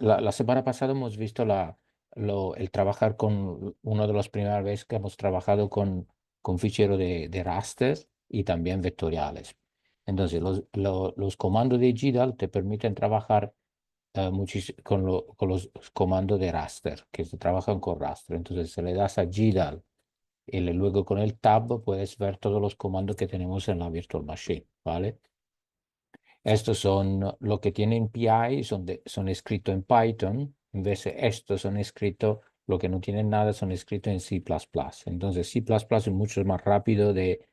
la semana pasada hemos visto el trabajar con una de las primeras veces que hemos trabajado con fichero de raster y también vectoriales. Entonces, los comandos de GDAL te permiten trabajar con los comandos de raster, que se trabajan con raster. Entonces, si le das a GDAL y luego con el tab puedes ver todos los comandos que tenemos en la virtual machine, ¿vale? Estos son lo que tienen PI, son escritos en Python. En vez de estos son escritos, lo que no tienen nada, son escritos en C++. Entonces C++ es mucho más rápido de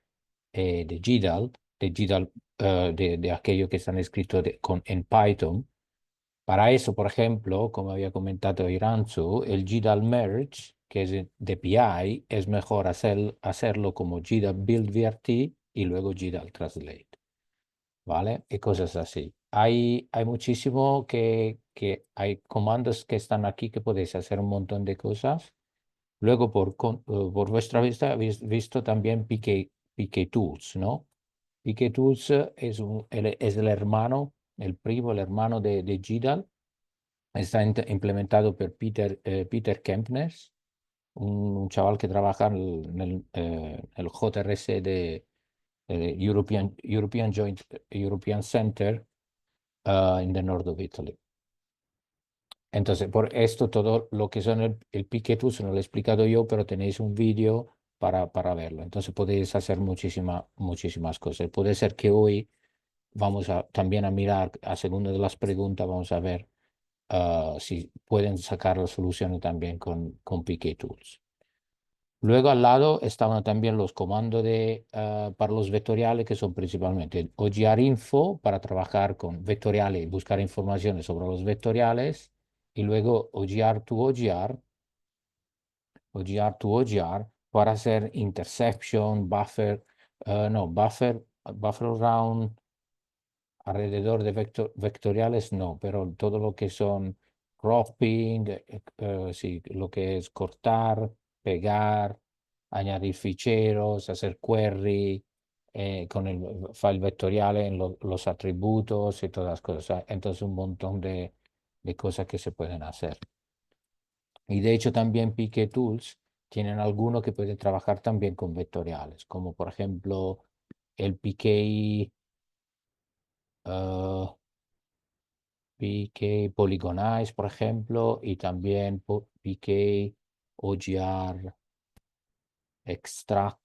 GDAL, de aquello que están escritos en Python. Para eso, por ejemplo, como había comentado Iranzu, el GDAL merge, que es de PI, es mejor hacerlo como GDAL build VRT y luego GDAL translate. ¿Vale? Y cosas así. Hay muchísimo que hay comandos que están aquí que podéis hacer un montón de cosas. Luego, por vuestra vista, habéis visto también PK Tools, ¿no? PK Tools es el hermano, el primo, el hermano de GDAL. Está implementado por Peter Kempner, un chaval que trabaja el JRC de European Center in the north of Italy. Entonces, por esto, todo lo que son el Piquet se lo he explicado yo, pero tenéis un vídeo para verlo. Entonces, podéis hacer muchísimas cosas. Puede ser que hoy vamos también a mirar, a segunda de las preguntas, vamos a ver si pueden sacar la solución también con Piquet Tools. Luego al lado estaban también los comandos para los vectoriales, que son principalmente OGR-info para trabajar con vectoriales y buscar informaciones sobre los vectoriales, y luego OGR para hacer intersection, buffer around, alrededor de vectoriales no, pero todo lo que son cropping, sí, lo que es cortar, pegar, añadir ficheros, hacer query con el file vectorial en los atributos y todas las cosas. Entonces un montón de cosas que se pueden hacer. Y de hecho también Pique Tools tienen algunos que pueden trabajar también con vectoriales, como por ejemplo el Pique PK Polygonize, por ejemplo, y también PK OGR Extract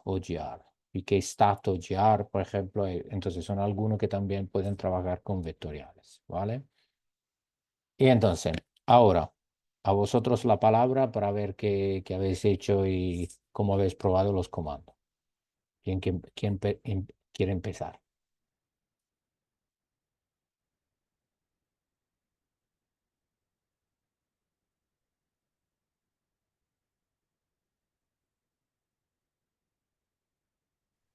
OGR, PK Stat OGR, por ejemplo. Entonces son algunos que también pueden trabajar con vectoriales, ¿vale? Y entonces, ahora, a vosotros la palabra para ver qué habéis hecho y cómo habéis probado los comandos. ¿Quién quiere empezar?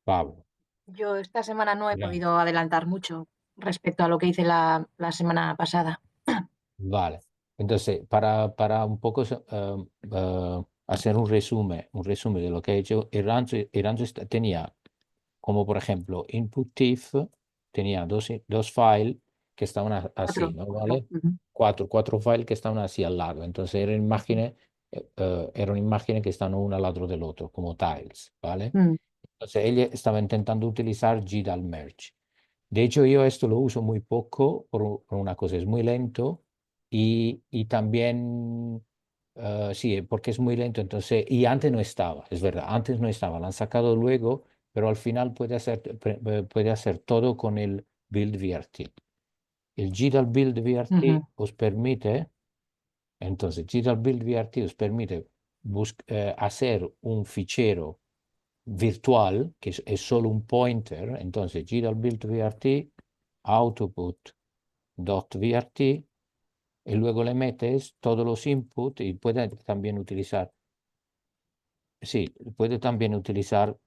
Pablo. Yo esta semana no he Bien. podido adelantar mucho respecto a lo que hice la semana pasada. Vale, entonces para un poco hacer un resumen de lo que he hecho, Iranzo tenía como por ejemplo input.tif, tenía dos files que estaban así, Cuatro, ¿no? cuatro. ¿Vale? Ujú. Cuatro files que estaban así al lado, entonces eran imágenes que están una al lado del otro, como tiles, ¿vale? Mm, Entonces ella estaba intentando utilizar GDAL Merge. De hecho, yo esto lo uso muy poco por una cosa, es muy lento y también, sí, porque es muy lento. Entonces, y antes no estaba, es verdad, antes no estaba, lo han sacado luego, pero al final puede hacer todo con el Build VRT. El GDAL Build VRT ujú. os permite, entonces, GDAL Build VRT os permite hacer un fichero virtual, que es solo un pointer. Entonces, gira el build VRT, output.vrt, y luego le metes todos los inputs y puede también utilizar, sí, puede también utilizar,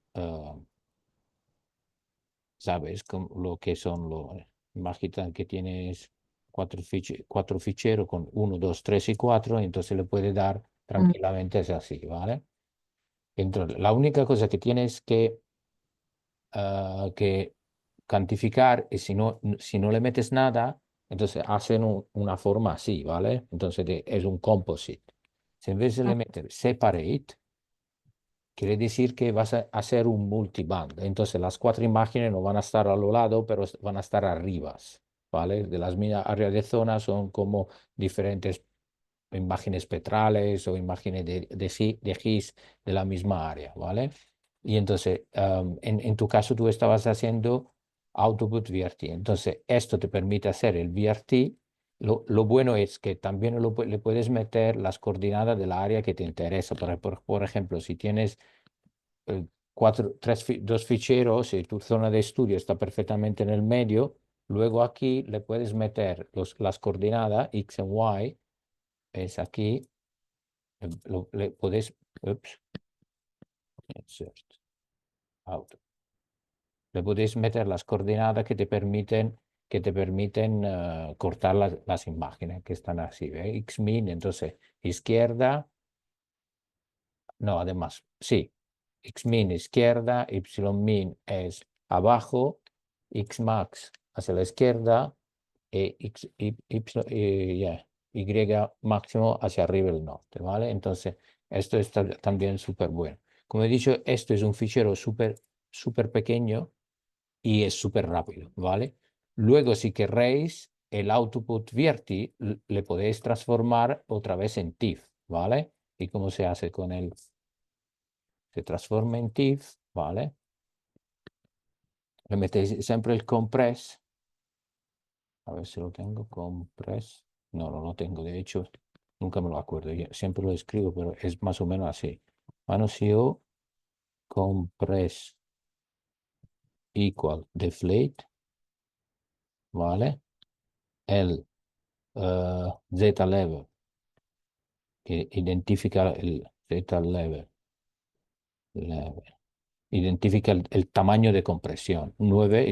¿sabes? Lo que son los, imagina que tienes cuatro ficheros con uno, dos, tres y cuatro, entonces le puede dar Mm, tranquilamente, es así, ¿vale? Entonces, la única cosa que tienes que cuantificar, y si no le metes nada, Entonces hacen una forma así, ¿vale? Entonces es un composite. Si en vez de le meter separate, quiere decir que vas a hacer un multiband. Entonces las cuatro imágenes no van a estar a lo lado, pero van a estar arriba, ¿vale? De las mismas áreas de zona son como diferentes imágenes espectrales o imágenes de GIS de la misma área, ¿vale? Y entonces, en tu caso, tú estabas haciendo Output VRT. Entonces, esto te permite hacer el VRT. Lo bueno es que también le puedes meter las coordenadas del área que te interesa. Por ejemplo, si tienes dos ficheros y tu zona de estudio está perfectamente en el medio, luego aquí le puedes meter las coordenadas X y Y, es aquí, le puedes, ups, insert, out. Le puedes meter las coordenadas que te permiten cortar las imágenes que están así, ¿ve? Xmin, entonces, izquierda, no, además, sí, Xmin izquierda, Ymin es abajo, Xmax hacia la izquierda, Y máximo hacia arriba el norte, ¿vale? Entonces, esto está también súper bueno. Como he dicho, esto es un fichero súper pequeño y es súper rápido, ¿vale? Luego, si queréis, el output VRT le podéis transformar otra vez en TIFF, ¿vale? ¿Y cómo se hace con él? Se transforma en TIFF, ¿vale? Le metéis siempre el compress. A ver si lo tengo, compress. No, no lo tengo, de hecho, nunca me lo acuerdo. Siempre lo escribo, pero es más o menos así. Manoseo compress equal deflate, ¿vale? El Z level, que identifica el Z level, identifica el tamaño de compresión, 9,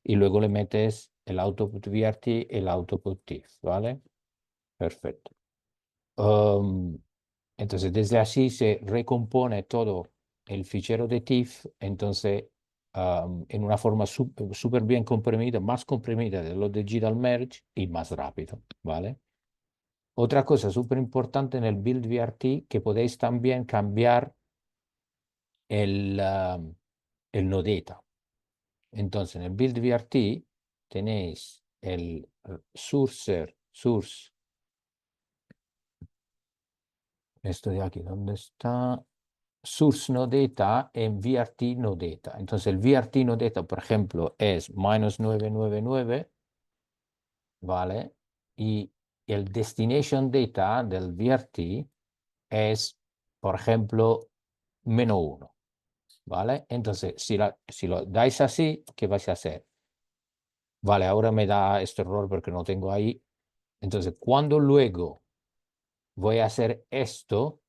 y luego le metes el output VRT, el output TIFF, ¿vale? Perfecto. Um, entonces, desde así se recompone todo el fichero de TIFF, entonces, en una forma súper bien comprimida, más comprimida de los Digital Merge y más rápido, ¿vale? Otra cosa súper importante en el Build VRT, que podéis también cambiar el nodeta. Entonces, en el Build VRT tenéis el source, esto de aquí, ¿dónde está? Source no data en VRT no data. Entonces el VRT no data, por ejemplo, es -999, ¿vale? Y el destination data del VRT es, por ejemplo, -1, ¿vale? Entonces, si lo dais así, ¿qué vais a hacer? Vale, ahora me da este error porque no tengo ahí. Entonces, cuando luego voy a hacer esto,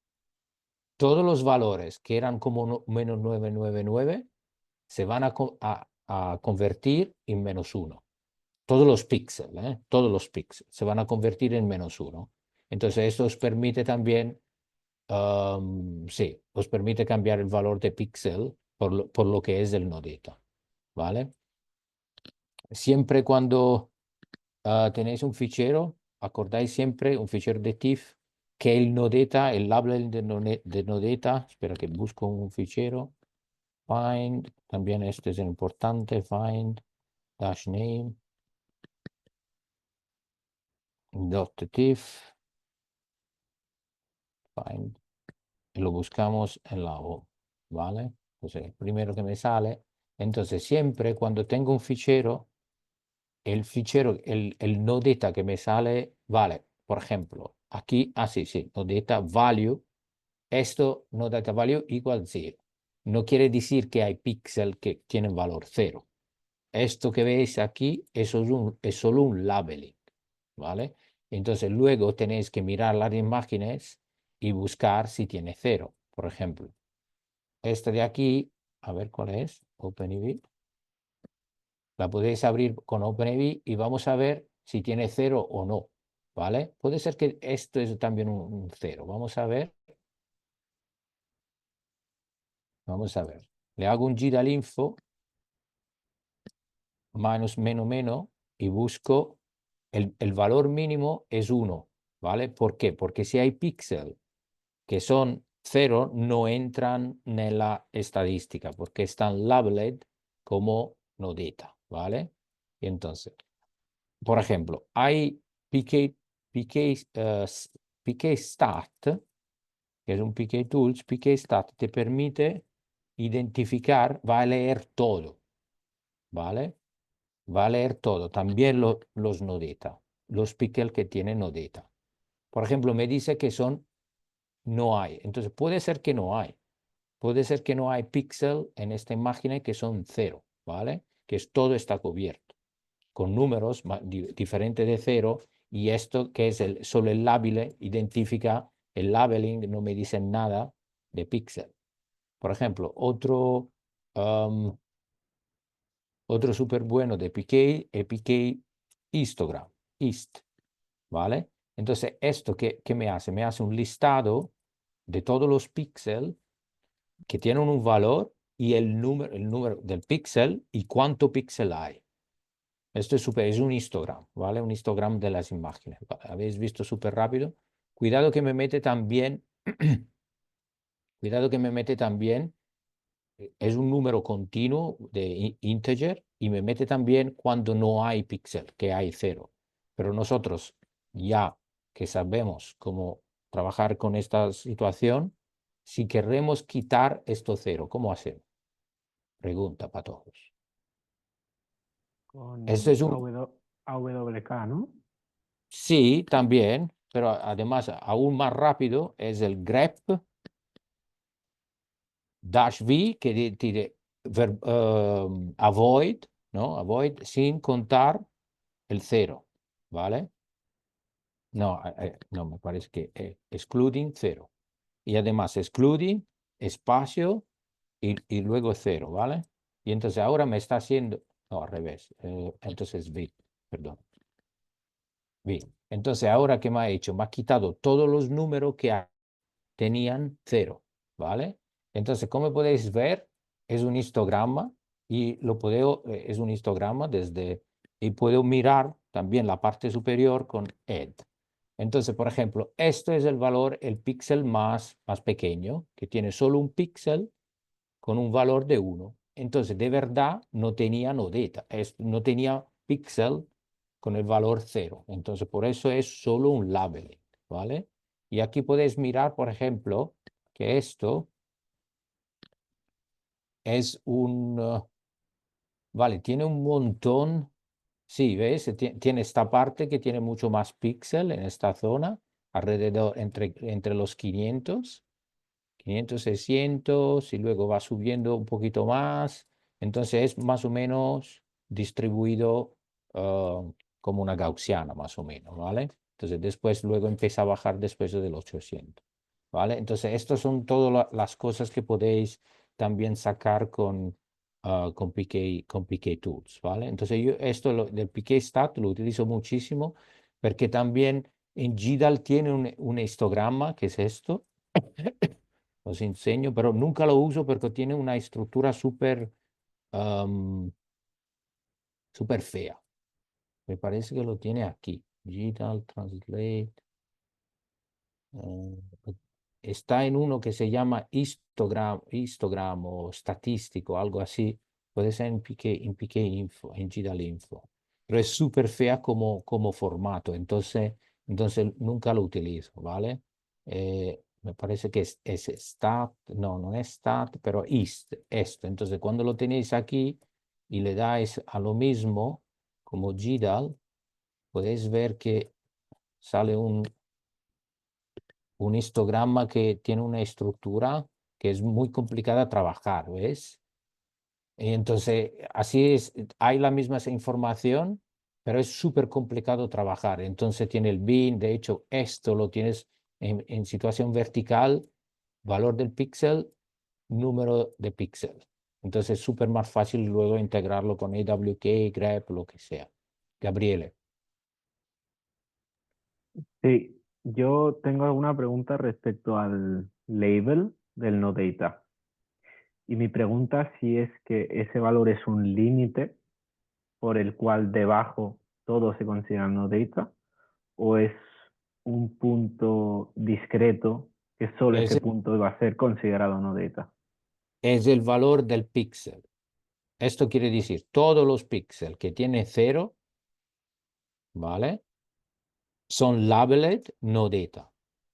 todos los valores que eran como -999 se van a convertir en -1. Todos los píxeles, todos los píxeles se van a convertir en -1. Entonces, esto os permite también, sí, os permite cambiar el valor de píxel por lo que es el nodeta, ¿vale? Siempre cuando tenéis un fichero, acordáis siempre un fichero de TIFF que el nodeta, el label de nodeta, espera que busco un fichero, find, también este es importante, find, dash name, dot TIFF, find, y lo buscamos en la O, ¿vale? Entonces, el primero que me sale. Entonces, siempre cuando tengo un fichero, el no data que me sale, vale, por ejemplo, aquí, sí, no data value, esto no data value igual 0. No quiere decir que hay píxeles que tienen valor 0. Esto que veis aquí es solo un labeling, ¿vale? Entonces luego tenéis que mirar las imágenes y buscar si tiene 0, por ejemplo. Esta de aquí, a ver cuál es, OpenEV. La podéis abrir con OpenEV y vamos a ver si tiene 0 o no, ¿vale? Puede ser que esto es también un 0. Vamos a ver, vamos a ver. Le hago un git al info, menos, menos, menos, y busco el valor mínimo es 1, ¿vale? ¿Por qué? Porque si hay píxeles que son 0, no entran en la estadística, porque están labeled como no data, ¿vale? Y entonces, por ejemplo, hay PK, PK, PK Start, que es un PK Tools. PK Start te permite identificar, va a leer todo, ¿vale? Va a leer todo, también los no data, los píxeles que tienen no data. Por ejemplo, me dice que son no hay. Entonces puede ser que no hay. Puede ser que no hay píxel en esta imagen que son 0, ¿vale? Que todo está cubierto con números diferentes de 0, y esto que es solo el label identifica el labeling, no me dice nada de píxel. Por ejemplo, otro súper bueno de PK es PK histogram, hist, ¿vale? Entonces, ¿esto qué me hace? Me hace un listado de todos los píxeles que tienen un valor y el número del píxel y cuánto píxel hay. Esto es un histogram, ¿vale? Un histogram de las imágenes. ¿Habéis visto súper rápido? Cuidado que me mete también, cuidado que me mete también, es un número continuo de integer, y me mete también cuando no hay píxel, que hay 0. Pero nosotros, ya que sabemos cómo trabajar con esta situación, si queremos quitar esto 0, ¿cómo hacemos? Pregunta para todos. Esto Con es un, AWK, ¿no? sí, también, pero además aún más rápido es el grep dash v, que dice avoid, ¿no? Avoid sin contar el 0, ¿vale? No, no, me parece que excluding 0. Y además excluding, espacio y luego 0, ¿vale? Y entonces ahora me está haciendo, no, al revés, entonces v, perdón. Bien, entonces ahora que me ha hecho, me ha quitado todos los números que tenían 0, ¿vale? Entonces, como podéis ver, es un histograma, y es un histograma y puedo mirar también la parte superior con add. Entonces, por ejemplo, esto es el valor, el píxel más pequeño, que tiene solo un píxel con un valor de 1. Entonces, de verdad, no tenía nodeta, no tenía píxel con el valor 0. Entonces, por eso es solo un labeling, ¿vale? Y aquí podéis mirar, por ejemplo, que esto es vale, tiene un montón. Sí, ¿ves? Tiene esta parte que tiene mucho más píxel en esta zona, alrededor entre los 500, 600, y luego va subiendo un poquito más. Entonces es más o menos distribuido, como una gaussiana, más o menos, ¿vale? Entonces después luego empieza a bajar después de los 800, ¿vale? Entonces estas son todas las cosas que podéis también sacar con PK Tools, ¿vale? Entonces yo esto del PK Stat lo utilizo muchísimo, porque también en GDAL tiene un histograma, que es esto. Os enseño, pero nunca lo uso porque tiene una estructura súper fea. Me parece que lo tiene aquí. Digital Translate. eh, Está en uno que se llama histogramo estadístico, algo así. Puede ser en PK Info, en GDAL Info. Pero es súper fea como formato, entonces nunca lo utilizo, ¿vale? Me parece que es stat, no, no es stat, pero esto. Entonces, cuando lo tenéis aquí y le dais a lo mismo como GDAL, podéis ver que sale un histograma que tiene una estructura que es muy complicada de trabajar, ¿ves? Y entonces, así es, hay la misma información, pero es súper complicado trabajar. Entonces tiene el bin, de hecho, esto lo tienes en situación vertical, valor del píxel, número de píxel. Entonces es súper más fácil luego integrarlo con AWK, grep, lo que sea. Gabriele. Sí, yo tengo alguna pregunta respecto al label del no data. Y mi pregunta si es que ese valor es un límite por el cual debajo todo se considera no data o es un punto discreto que solo Es, ese punto va a ser considerado no data? es el valor del píxel. Esto quiere decir, todos los píxeles que tienen 0, ¿vale? Son labeled no data,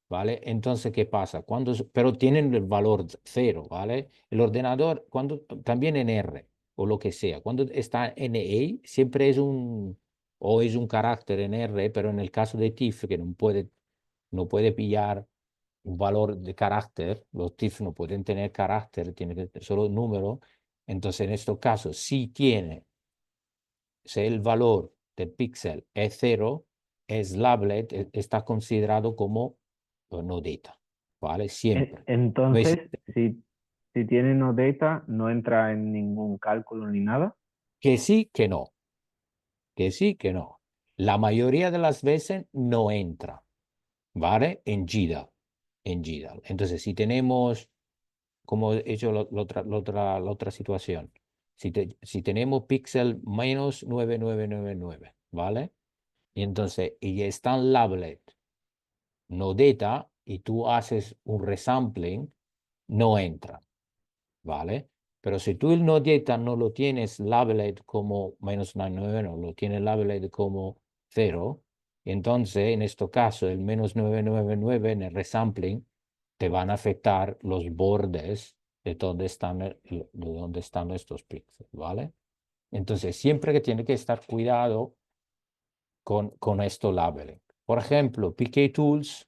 ¿vale? Entonces, ¿qué pasa? Pero tienen el valor 0, ¿vale? El ordenador, cuando también en R o lo que sea, cuando está en A, siempre es un carácter en R, pero en el caso de TIFF, que no puede pillar un valor de carácter, los TIFF no pueden tener carácter, tienen que tener solo número. Entonces, en este caso, si el valor del píxel es 0, es labeled, está considerado como no data, ¿vale? Siempre. ¿Ves? Entonces, si tiene no data, no entra en ningún cálculo ni nada. Que sí, que no, que sí, que no. La mayoría de las veces no entra, ¿vale? En GDAL. Entonces, si tenemos, como he hecho la otra situación, si tenemos píxel menos 9999, ¿vale? Y entonces, y están labeled no data y tú haces un resampling, no entra, ¿vale? Pero si tú el no data no lo tienes labeled como -99, no, lo tienes labeled como 0, entonces en este caso el -999 en el resampling te van a afectar los bordes de donde están estos píxeles, ¿vale? Entonces siempre que tiene que estar cuidado con esto labeling. Por ejemplo, PK Tools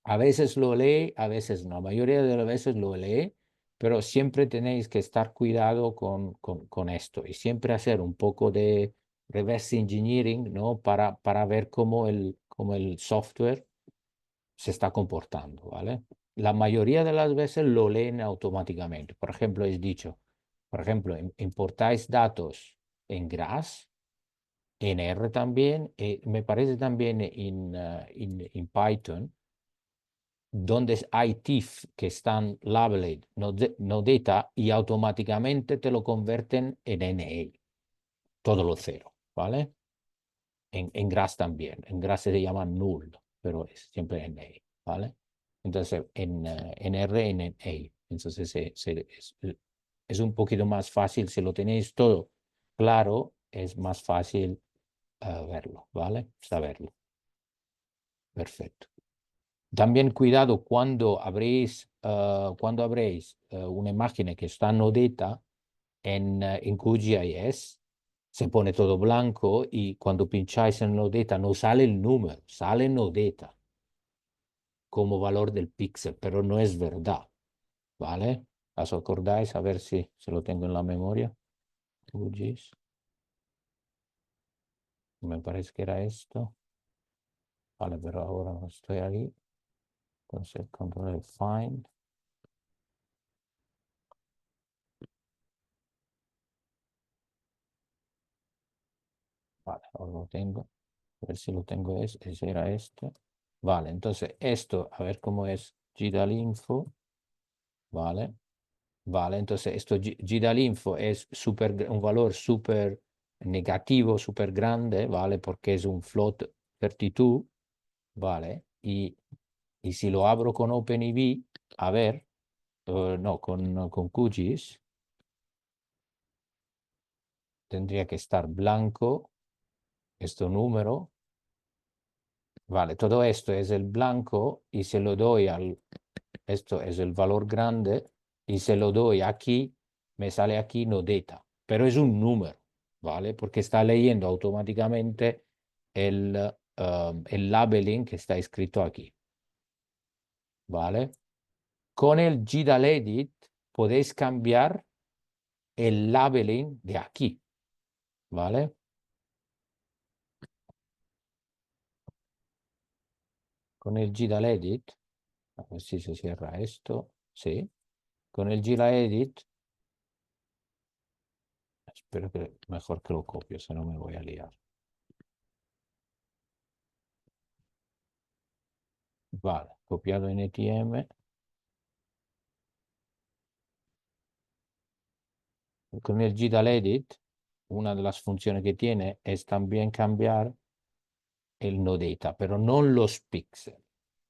a veces lo lee, a veces no. La mayoría de las veces lo lee, pero siempre tenéis que estar cuidado con esto y siempre hacer un poco de reverse engineering, ¿no? Para ver cómo el software se está comportando, ¿vale? La mayoría de las veces lo leen automáticamente. Por ejemplo, importáis datos en GRASS, en R también, me parece también en Python donde hay TIFF que están labeled no data y automáticamente te lo convierten en NA, todo lo cero, ¿vale? En GRASS también, en GRASS se llama null, pero es siempre NA, ¿vale? Entonces en R, en NA, entonces es un poquito más fácil, si lo tenéis todo claro, es más fácil verlo, ¿vale? Saberlo. Perfecto. También cuidado cuando abréis una imagen que está no data en QGIS, se pone todo blanco y cuando pincháis en no data no sale el número, sale no data como valor del píxel, pero no es verdad, ¿vale? ¿Os acordáis? A ver si se lo tengo en la memoria. QGIS. Me parece que era esto. Vale, pero ahora no estoy ahí. Entonces, control find. Vale, ahora lo tengo. A ver si lo tengo, ese era este. Vale, entonces esto, a ver cómo es GDAL-info. Vale, vale, entonces esto GDAL-info es un valor súper negativo, súper grande, ¿vale? Porque es un float 32, ¿vale? Y si lo abro con OpenEV, a ver, no, con QGIS, tendría que estar blanco, este número. Vale, todo esto es el blanco y se lo doy esto es el valor grande y se lo doy aquí, me sale aquí no data, pero es un número, ¿vale? Porque está leyendo automáticamente el labeling que está escrito aquí, ¿vale? Con el GDAL Edit podéis cambiar el labeling de aquí, ¿vale? Con el GDAL Edit, a ver si se cierra esto, sí. Con el GDAL Edit, espero que mejor que lo copio, si no me voy a liar. Vale, copiado en ETM. Con el GDAL Edit una de las funciones que tiene es también cambiar el no data, pero no los píxeles,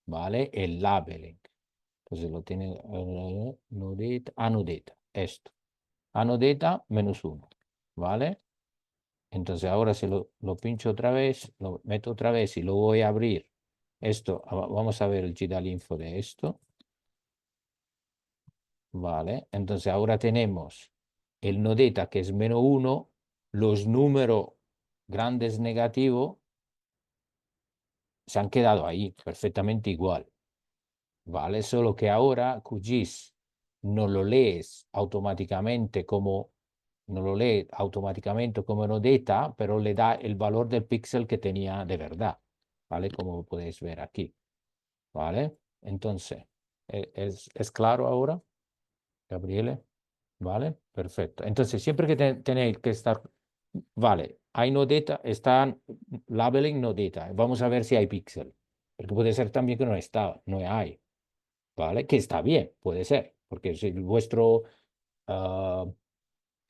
¿vale? El labeling. Entonces lo tiene no data, no data, esto. No data -1, ¿vale? Entonces ahora si lo pincho otra vez, lo meto otra vez y lo voy a abrir. Esto, vamos a ver el GDAL info de esto. Vale, entonces ahora tenemos el no data que es -1, los números grandes negativos se han quedado ahí perfectamente igual. Vale, solo que ahora QGIS no lo lees automáticamente como no lo lee automáticamente como no data, pero le da el valor del píxel que tenía de verdad, ¿vale? Como podéis ver aquí, ¿vale? Entonces, ¿es claro ahora, Gabriele? ¿Vale? Perfecto. Entonces, siempre que tenéis que estar, vale, hay no data, están labeling no data. Vamos a ver si hay píxel, porque puede ser también que no está, no hay, ¿vale? Que está bien, puede ser, porque si ah,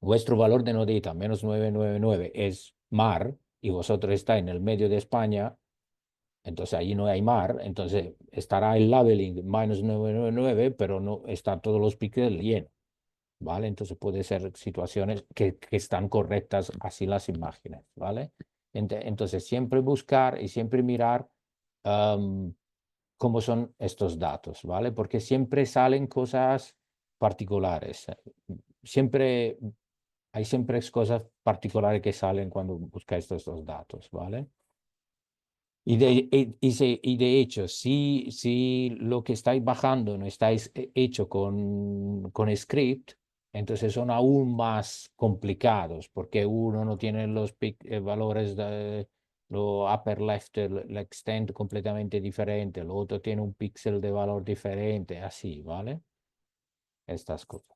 vuestro valor de no data -999 es mar y vosotros estáis en el medio de España, entonces allí no hay mar, entonces estará el labeling -999, pero no está todos los píxeles llenos. ¿Vale? Entonces puede ser situaciones que están correctas así las imágenes, ¿vale? Entonces siempre buscar y siempre mirar cómo son estos datos, ¿vale? Porque siempre salen cosas particulares. Siempre hay siempre cosas particulares que salen cuando buscáis estos datos, ¿vale? Y de hecho, si lo que estáis bajando no estáis hecho con script, entonces son aún más complicados, porque uno no tiene los valores de lo upper left, el extent completamente diferente, el otro tiene un píxel de valor diferente, así, ¿vale? Estas cosas.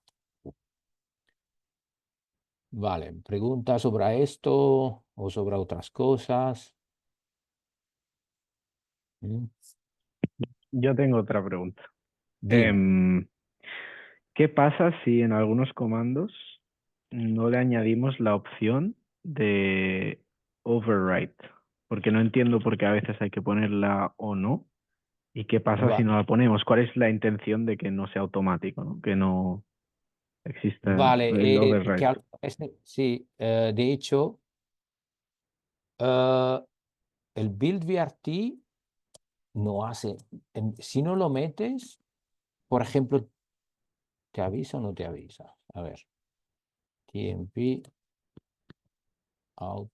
Vale, pregunta sobre esto o sobre otras cosas. ¿Mm? Yo tengo otra pregunta. Dime. ¿Qué pasa si en algunos comandos no le añadimos la opción de overwrite? Porque no entiendo por qué a veces hay que ponerla o no. ¿Y qué pasa si Va- no la ponemos? ¿Cuál es la intención de que no sea automático, ¿no? Que no exista el Vale, override? sí, de hecho, eh, el build VRT no hace, si no lo metes, por ejemplo, ¿te avisa o no te avisa? A ver, tmp out.vrt,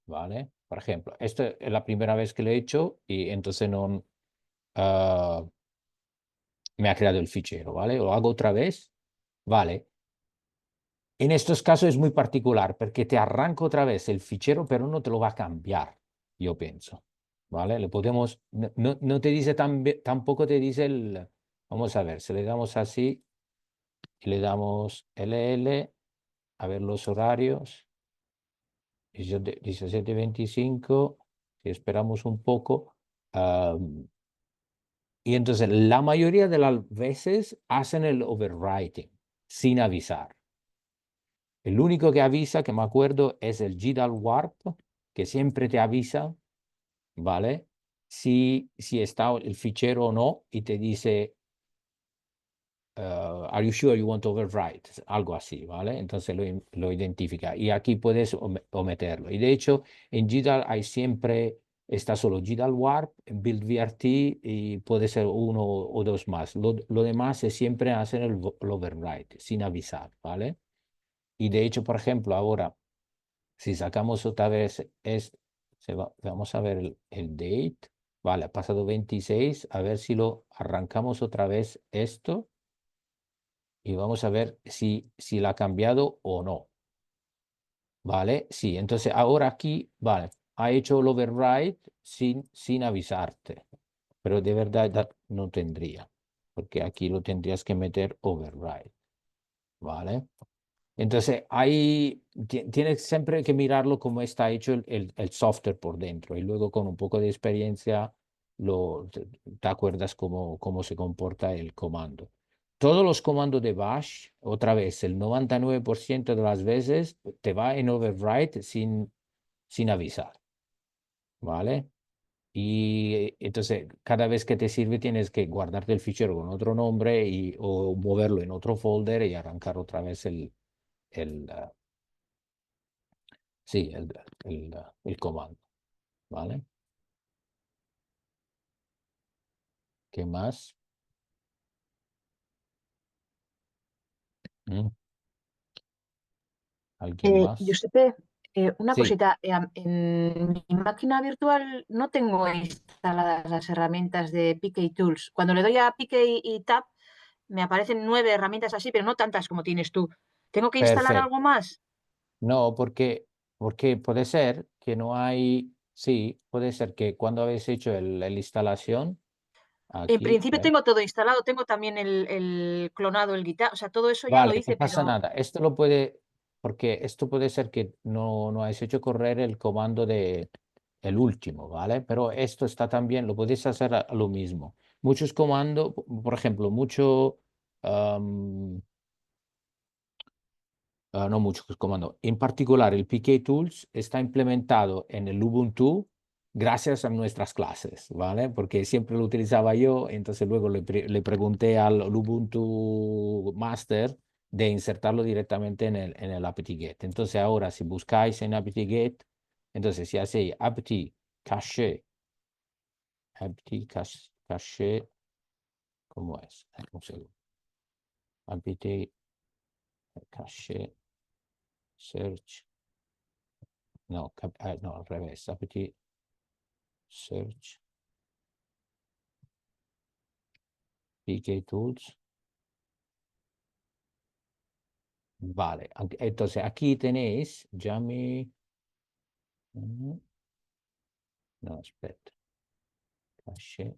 ¿vale? Por ejemplo, esto es la primera vez que lo he hecho y entonces no me ha creado el fichero, ¿vale? Lo hago otra vez, ¿vale? En estos casos es muy particular porque te arranca otra vez el fichero, pero no te lo va a cambiar, yo pienso. ¿Vale? Le podemos, no te dice tampoco te dice el, vamos a ver, si le damos así y le damos LL, a ver los horarios, 17:25, si esperamos un poco, y entonces la mayoría de las veces hacen el overwriting sin avisar. El único que avisa, que me acuerdo, es el GDAL Warp, que siempre te avisa, ¿vale? Si está el fichero o no, y te dice, are you sure you want to overwrite? Algo así, ¿vale? Entonces lo identifica. Y aquí puedes ometerlo. Y de hecho, en GDAL hay siempre, está solo GDAL Warp, Build VRT, y puede ser uno o dos más. Lo demás es siempre hacer el overwrite, sin avisar, ¿vale? Y de hecho, por ejemplo, ahora, si sacamos otra vez, vamos a ver el date. Vale, ha pasado 26. A ver si lo arrancamos otra vez esto. Y vamos a ver si la ha cambiado o no. Vale, sí. Entonces ahora aquí, vale, ha hecho el override sin avisarte. Pero de verdad no tendría. Porque aquí lo tendrías que meter override. Vale. Entonces, ahí tienes siempre que mirarlo cómo está hecho el software por dentro y luego con un poco de experiencia te acuerdas cómo se comporta el comando. todos los comandos de bash, otra vez, el 99% de las veces te va en overwrite sin avisar, ¿vale? Y entonces, cada vez que te sirve, tienes que guardarte el fichero con otro nombre o moverlo en otro folder y arrancar otra vez el, ah, sí, el comando, ¿vale? ¿Qué más? ¿Mm? ¿Alguien más? Giuseppe, una Sí, cosita. En mi máquina virtual no tengo instaladas las herramientas de PK Tools. Cuando le doy a PK y Tab, me aparecen 9 herramientas así, pero no tantas como tienes tú. ¿Tengo que instalar perfecto. algo más? No, porque puede ser que no hay, sí, puede ser que cuando habéis hecho la instalación, En aquí, principio ¿ves? tengo todo instalado, tengo también el clonado, el guitar, o sea, todo eso ya lo Vale, no hice, pasa pero nada. Porque esto puede ser que no has hecho correr el comando de el último, ¿vale? Pero esto está también, lo podéis hacer a lo mismo. Muchos comandos, por ejemplo, no muchos comandos. En particular, el PK Tools está implementado en el Ubuntu gracias a nuestras clases, ¿vale? Porque siempre lo utilizaba yo, entonces luego le pregunté al Ubuntu Master de insertarlo directamente en el apt-get. Entonces ahora, si buscáis en apt-get, entonces si hacéis apt-cache, ¿cómo es? Un segundo. apt-cache search. No, no, al revés. apt search PK Tools. Vale, entonces aquí tenéis, no, espera, cache,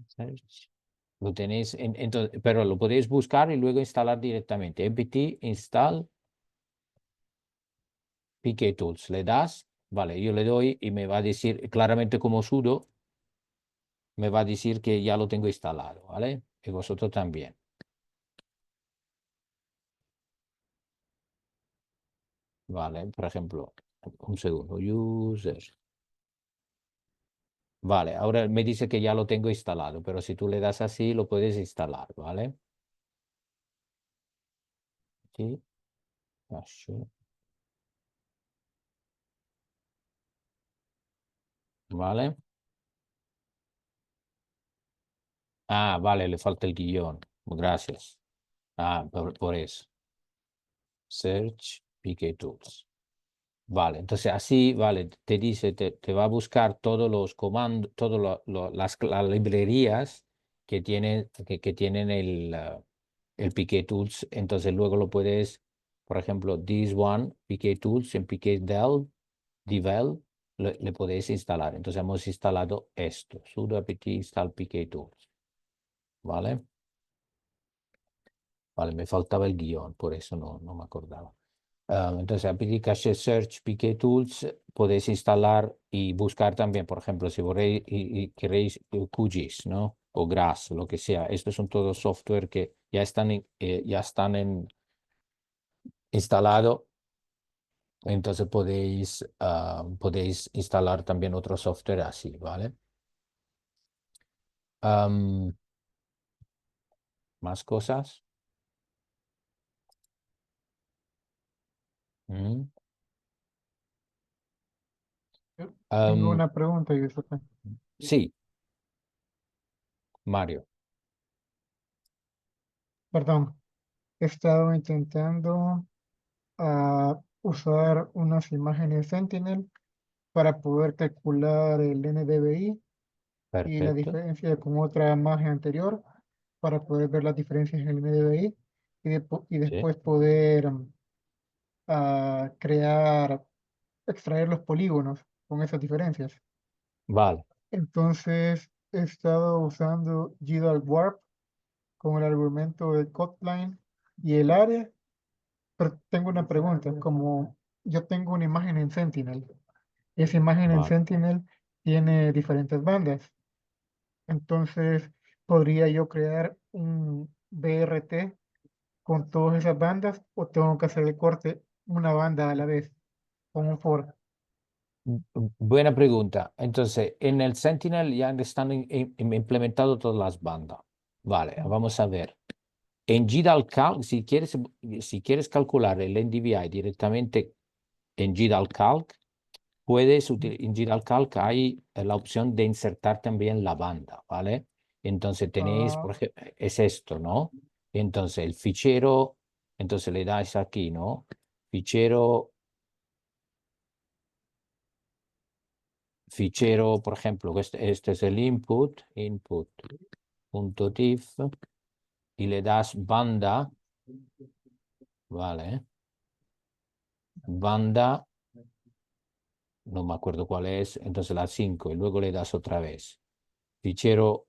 search. Lo tenéis, entonces, pero lo podéis buscar y luego instalar directamente. apt install PK Tools. Le das, vale, yo le doy y me va a decir claramente como sudo, me va a decir que ya lo tengo instalado, ¿vale? Y vosotros también. Vale, por ejemplo, un segundo, user. Vale, ahora me dice que ya lo tengo instalado, pero si tú le das así, lo puedes instalar, ¿vale? Sí, cache, ¿vale? Ah, vale, le falta el guión. Gracias. Ah, por eso. Search PK Tools. Vale, entonces así, vale, te dice, te va a buscar todos los comandos, todas las librerías que tienen el PK Tools. Entonces luego lo puedes, por ejemplo, this one, PK Tools en devel, le podéis instalar. Entonces hemos instalado esto, sudo apt install PK Tools. ¿Vale? Vale, me faltaba el guión, por eso no me acordaba. Entonces, apt cache search PK Tools podéis instalar y buscar también, por ejemplo, si y queréis QGIS, ¿no? O GRASS, lo que sea. Estos son todos software que ya están instalado. Entonces podéis instalar también otro software así, ¿vale? Am, ¿Más cosas? Mm. Yo tengo Am, una pregunta, Giuseppe. sí, Mario, Perdón, he estado intentando usar unas imágenes Sentinel para poder calcular el NDVI y la perfecto. diferencia con otra imagen anterior para poder ver las diferencias en el NDVI y Sí, después poder extraer los polígonos con esas diferencias. vale. Entonces he estado usando GDAL Warp con el argumento de Cotline y el área. Pero tengo una pregunta, como yo tengo una imagen en Sentinel esa imagen en Vale. Sentinel tiene diferentes bandas. Entonces, ¿podría yo crear un BRT con todas esas bandas o tengo que hacer el corte una banda a la vez con un for? Buena pregunta. Entonces, en el Sentinel ya están implementado todas las bandas. Vale, vamos a ver. En GDAL Calc, si quieres calcular el NDVI directamente en GDAL Calc, en GDAL Calc hay la opción de insertar también la banda, ¿vale? Entonces tenéis, Ah, por ejemplo, es esto, ¿no? Entonces el fichero, entonces le dais aquí, ¿no? Fichero, por ejemplo, este es el input.tif y le das banda, ¿vale? Banda, no me acuerdo cuál es, entonces la 5 y luego le das otra vez. Fichero,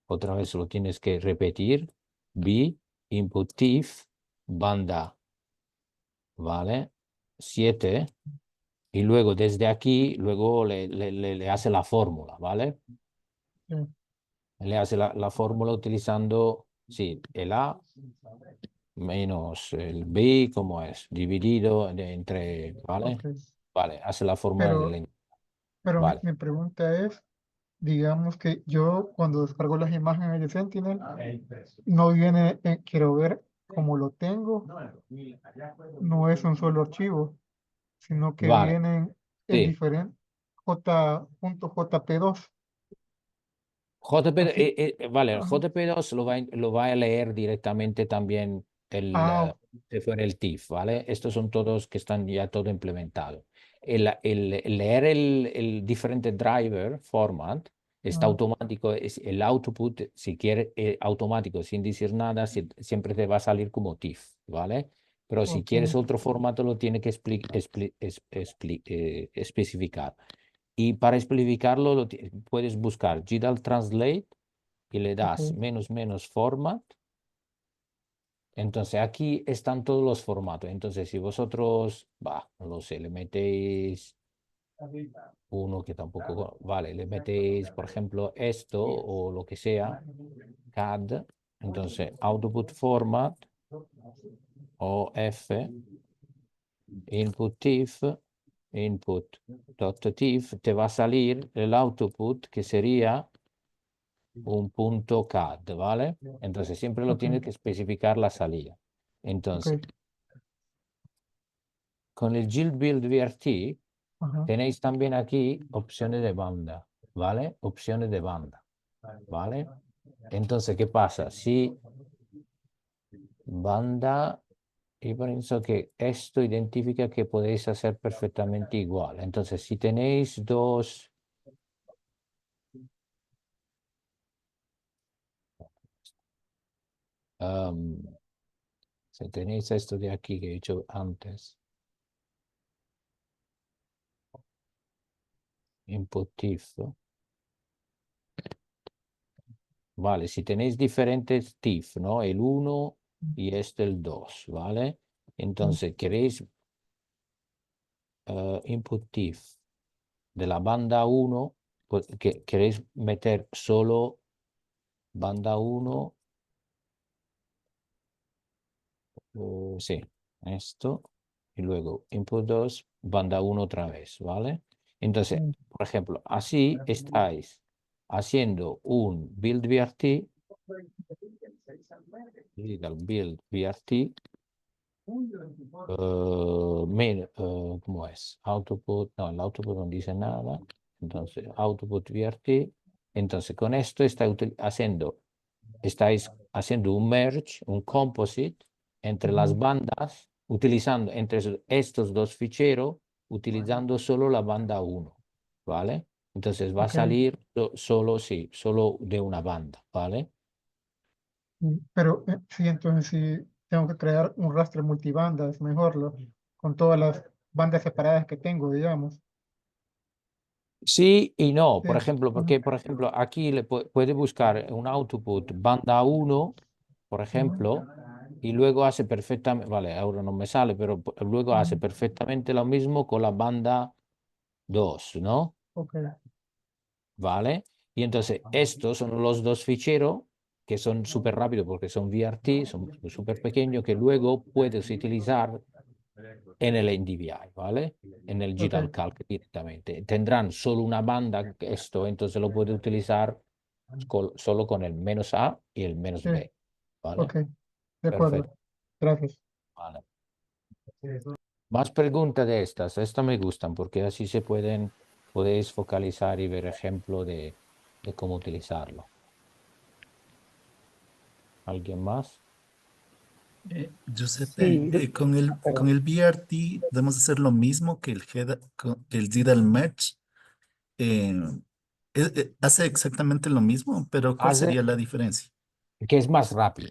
otra vez lo tienes que repetir, b, input.tif, banda, ¿vale? 7 y luego desde aquí, luego le hace la fórmula, ¿vale? sí, Le hace la fórmula utilizando, sí, el A menos el B, ¿cómo es? Dividido entre, ¿vale? ok. Vale, hace la fórmula Pero, del... pero Vale, mi pregunta es, digamos que yo cuando descargo las imágenes de Sentinel, no viene, quiero ver cómo lo tengo, no es un solo archivo, sino que vale, vienen en sí. diferentes J.jp2, JP, así. vale, el Ujú. JP2 lo va a leer directamente también Ah, si fuera el TIFF, ¿vale? Estos son todos que están ya todo implementado. El leer el diferente driver format está ah, automático, es el output, si quieres, automático, sin decir nada, siempre te va a salir como TIFF, ¿vale? Pero si ok, quieres otro formato, lo tiene que especificar. Y para explicarlo, puedes buscar GDAL Translate y le das ok. menos format. Entonces aquí están todos los formatos. Entonces si vosotros, no lo sé, le metéis uno que tampoco, vale, le metéis, por ejemplo, esto o lo que sea, CAD, entonces output format o F, input TIFF, input.tif, te va a salir el output que sería un punto CAD, ¿vale? Entonces siempre lo Ok, tienes que especificar la salida. ok, Entonces, con el Guild Build VRT ajá, tenéis también aquí opciones de banda, ¿vale? Opciones de banda, ¿vale? Entonces, ¿qué pasa? Si banda, yo pienso que esto identifica que podéis hacer perfectamente igual. Entonces, si tenéis dos... si tenéis esto de aquí que he hecho antes, input TIFF, vale, si tenéis diferentes TIFF, ¿no? El 1 y este el 2, ¿vale? sí, Entonces, queréis input TIFF de la banda 1, pues que queréis meter solo banda 1, sí, esto, y luego input 2, banda 1 otra vez, ¿vale? Entonces, sí, por ejemplo, así estáis haciendo un build VRT, digital build VRT, ¿cómo es? Output, no, el output no dice nada. Entonces, output VRT. Entonces, con esto estáis haciendo un merge, un composite entre las ujú, bandas, utilizando entre estos dos ficheros, utilizando solo la banda 1, ¿vale? Entonces va a ok. salir solo, sí, solo de una banda, ¿vale? Pero sí, entonces sí tengo que crear un rastro multibanda, es mejor con todas las bandas separadas que tengo, digamos. Sí y no, Sí, por ejemplo, ujú, porque por ejemplo aquí puede buscar un output banda 1, por ujú, ejemplo, y luego hace perfectamente, vale, ahora no me sale, pero luego hace perfectamente lo mismo con la banda 2, ¿no? Ok. ¿Vale? Y entonces estos son los dos ficheros que son súper rápidos porque son VRT, son súper pequeños, que luego puedes utilizar en el NDVI, ¿vale? En el Digital Calc directamente. Tendrán solo una banda, esto, entonces lo puedes utilizar solo con el "-a" y el Sí. "-b", ¿vale? Ok. De acuerdo. Perfecto, Gracias. vale. Más preguntas de estas. Estas me gustan porque así podéis focalizar y ver ejemplo de cómo utilizarlo. ¿Alguien más? Giuseppe, Sí, con perdón. el BRT debemos hacer lo mismo que el Digital Merge. Eh, hace exactamente lo mismo, pero ¿cuál Hace sería la diferencia? que es más rápido.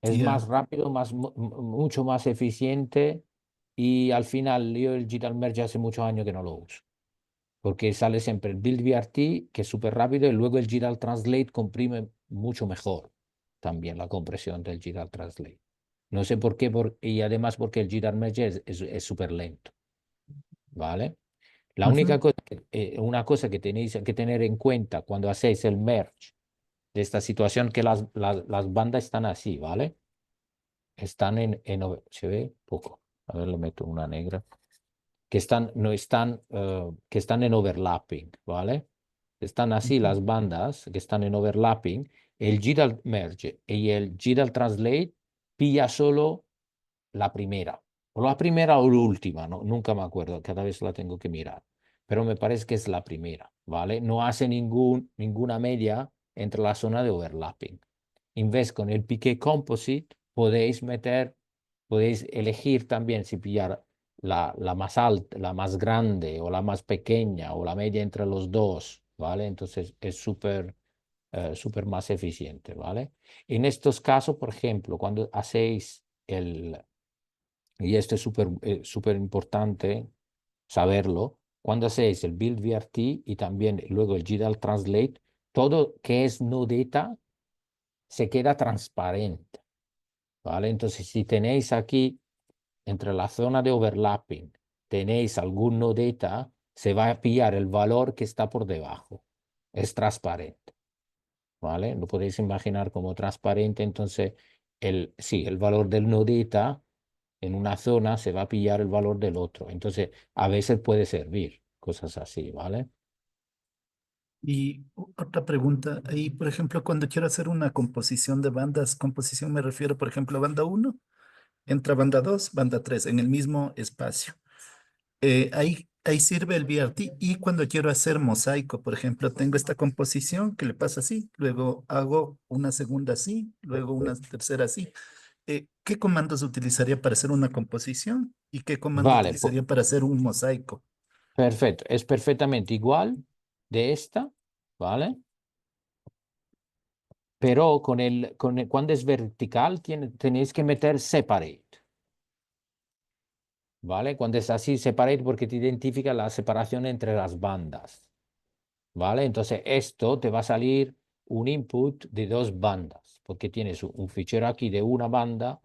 Es Ya. más rápido, mucho más eficiente y al final yo el Digital Merge hace muchos años que no lo uso. Porque sale siempre el Build VRT, que es súper rápido, y luego el Digital Translate comprime mucho mejor también la compresión del Digital Translate. No sé por qué, y además porque el Digital Merge es súper lento, ¿vale? La única Ujú. cosa, una cosa que tenéis que tener en cuenta cuando hacéis el merge de esta situación, que las bandas están así, ¿vale? Están ¿se ve? Poco. A ver, le meto una negra. Que están, no están, que están en overlapping, ¿vale? Están así las bandas que están en overlapping. El Digital Merge y el Digital Translate pilla solo la primera. O la primera o la última, ¿no? Nunca me acuerdo, cada vez la tengo que mirar. Pero me parece que es la primera, ¿vale? No hace ninguna media entre la zona de overlapping. En vez con el Piqué Composite podéis elegir también si pillar la más alta, la más grande o la más pequeña o la media entre los dos, ¿vale? Entonces es súper más eficiente, ¿vale? En estos casos, por ejemplo, cuando hacéis y esto es súper importante saberlo, cuando hacéis el Build VRT y también luego el Digital Translate, todo que es no data se queda transparente, ¿vale? Entonces, si tenéis aquí entre la zona de overlapping, tenéis algún no data, se va a pillar el valor que está por debajo. Es transparente, ¿vale? Lo podéis imaginar como transparente, entonces, sí, el valor del no data en una zona se va a pillar el valor del otro. Entonces, a veces puede servir, cosas así, ¿vale? Y otra pregunta, ahí, por ejemplo, cuando quiero hacer una composición de bandas, composición me refiero, por ejemplo, a banda uno, entra banda 2, banda 3 en el mismo espacio. Ahí sirve el VRT. Y cuando quiero hacer mosaico, por ejemplo, tengo esta composición que le pasa así, luego hago una segunda así, luego una tercera así. ¿Qué comandos utilizaría para hacer una composición y qué comando Vale, utilizaría para hacer un mosaico? perfecto. Es perfectamente igual de esta, ¿vale? Pero cuando es vertical tenéis que meter separate, ¿vale? Cuando es así, separate porque te identifica la separación entre las bandas, ¿vale? Entonces esto te va a salir un input de dos bandas, porque tienes un fichero aquí de una banda,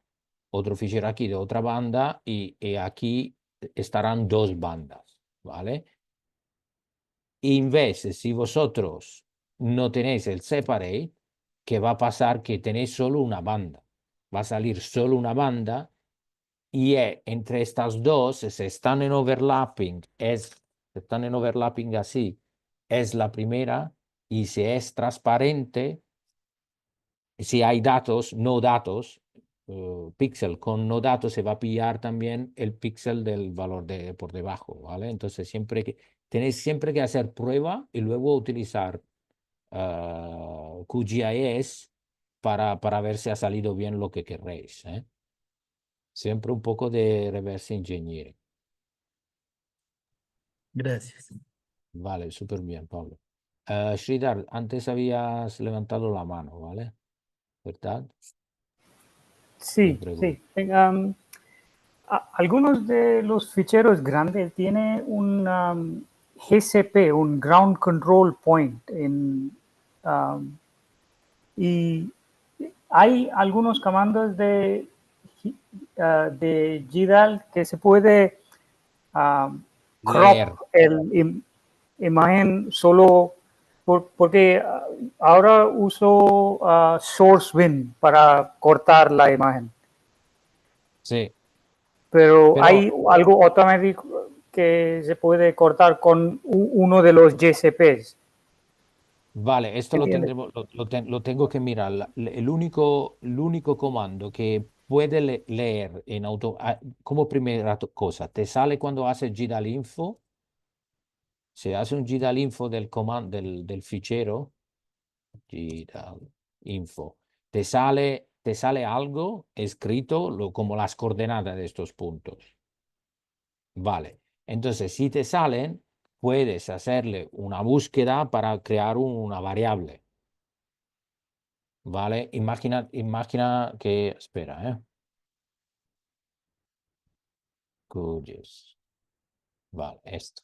otro fichero aquí de otra banda y aquí estarán dos bandas, ¿vale? En vez, si vosotros no tenéis el separate, ¿qué va a pasar? Que tenéis solo una banda. Va a salir solo una banda y entre estas dos, si están en overlapping, están en overlapping así, es la primera, y si es transparente, si hay datos, no datos, píxel con no datos, se va a pillar también el píxel del valor por debajo, ¿vale? Entonces tenéis siempre que hacer prueba y luego utilizar QGIS para ver si ha salido bien lo que querréis, ¿eh? Siempre un poco de reverse engineering. Gracias. Vale, súper bien, Pablo. Sridhar, antes habías levantado la mano, ¿vale? ¿Verdad? Me Sí, pregunto. sí. Algunos de los ficheros grandes tienen un GCP, un Ground Control Point, y hay algunos comandos de GDAL que se puede Leer. crop el imagen solo porque ahora uso SourceWin para cortar la imagen. Sí. Pero Pero hay algo automático que se puede cortar con uno de los GCPs. vale, esto lo ¿Entiendes? tendremos, lo tengo que mirar. El único comando que puede leer en auto, como primera cosa, te sale cuando haces GDAL info. Se hace un GDAL info del comando del fichero GDAL info. Te sale algo escrito como las coordenadas de estos puntos. Vale. Entonces, si te salen, puedes hacerle una búsqueda para crear una variable. ¿Vale? Imagina que, espera, QGIS. Vale, esto.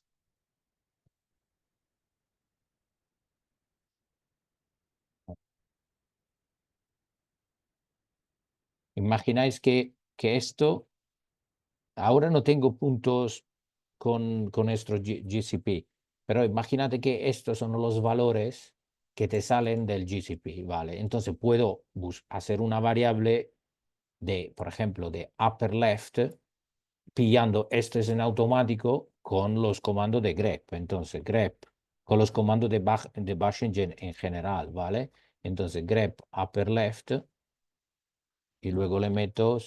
Imagináis que esto, ahora no tengo puntos con nuestro GCP, pero imagínate que estos son los valores que te salen del GCP, ¿vale? Entonces puedo hacer una variable de, por ejemplo, de upper left, pillando esto es en automático con los comandos de grep. Entonces, grep con los comandos de bash en general, ¿vale? Entonces, grep upper left y luego le meto,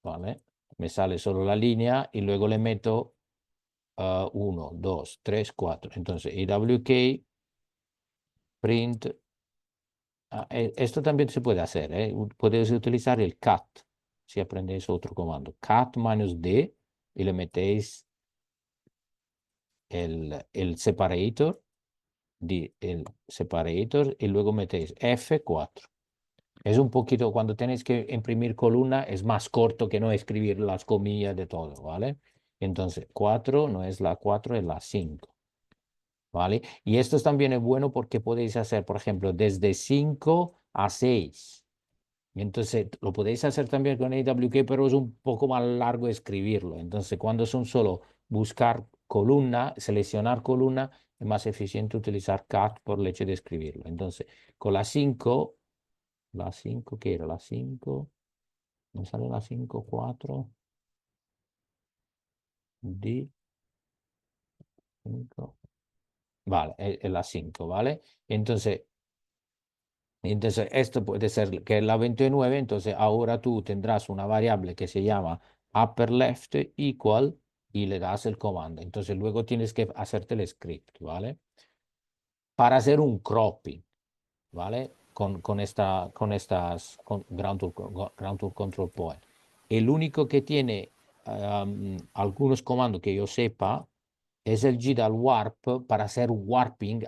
¿vale? Me sale solo la línea y luego le meto 1, 2, 3, 4. Entonces, AWK, print. Esto también se puede hacer, ¿eh? Puedes utilizar el cat, si aprendéis otro comando. Cat -d y le metéis el separator, el separator y luego metéis F4. Es un poquito, cuando tenéis que imprimir columna, es más corto que no escribir las comillas de todo, ¿vale? Entonces, 4 no es la 4, es la 5. ¿Vale? Y esto también es bueno porque podéis hacer, por ejemplo, desde 5 a 6. Y entonces lo podéis hacer también con AWK, pero es un poco más largo escribirlo. Entonces, cuando son solo buscar columna, seleccionar columna, es más eficiente utilizar cat por el hecho de escribirlo. Entonces, con la 5, ¿qué era? La 5, me sale la 5 4 D, 5. Vale, es la 5, ¿vale? Entonces, esto puede ser que es la 29, entonces ahora tú tendrás una variable que se llama upper left equal y le das el comando. Entonces, luego tienes que hacerte el script, ¿vale? Para hacer un cropping, ¿vale? Con ground to control point. El único que tiene algunos comandos que yo sepa es el GDAL Warp para hacer warping.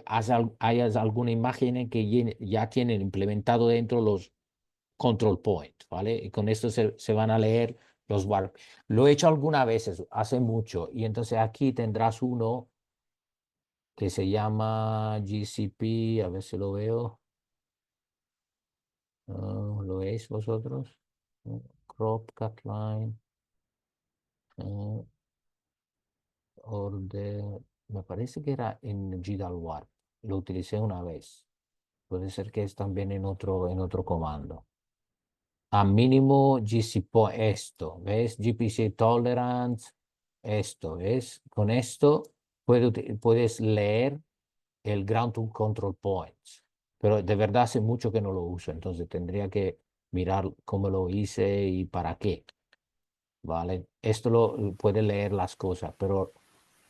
Hay alguna imagen que ya tienen implementado dentro los control points, ¿vale? Y con esto se van a leer los warp. Lo he hecho algunas veces, hace mucho, y entonces aquí tendrás uno que se llama GCP, a ver si lo veo. ¿Lo veis vosotros? Crop, catline, order. Me parece que era en GDAL Warp. Lo utilicé una vez. Puede ser que es también en otro comando. A mínimo GCP esto, ¿ves? GPC tolerance, esto, ¿ves? Con esto puedes leer el ground to control points. Pero de verdad hace mucho que no lo uso, entonces tendría que mirar cómo lo hice y para qué, ¿vale? Esto puede leer las cosas, pero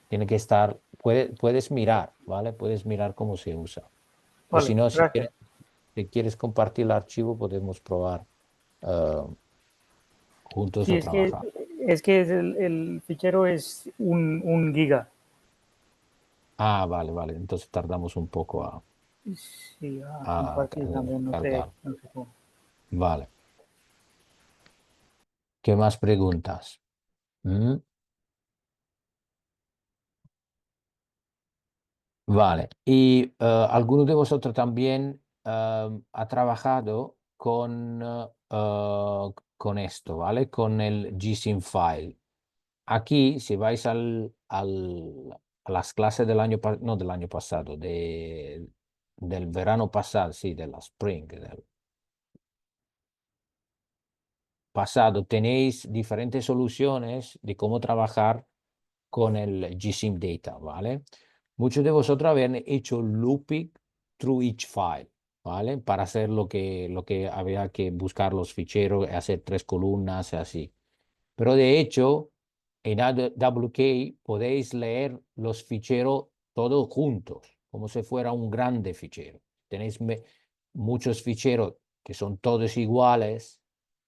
tiene que estar, puedes mirar, ¿vale? Puedes mirar cómo se usa. O si Vale, no, gracias. si quieres compartir el archivo, podemos probar eh, juntos Sí, a trabajar. el fichero es un giga. Ah, vale, vale. Entonces tardamos un poco Sí, a compartir también, cargar. no sé cómo. Vale. ¿Qué más preguntas? ¿Mm? Vale. ¿Y alguno de vosotros también ha trabajado con esto, ¿vale? Con el gsim file. Aquí, si vais a las clases del año, no del año pasado, del verano pasado, sí, de la spring, del pasado, tenéis diferentes soluciones de cómo trabajar con el gsim data, ¿vale? Muchos de vosotros habían hecho looping through each file, ¿vale? Para hacer lo que había que buscar los ficheros, hacer 3 columnas, así. Pero de hecho, en AWK podéis leer los ficheros todos juntos, como si fuera un grande fichero. Tenéis muchos ficheros que son todos iguales,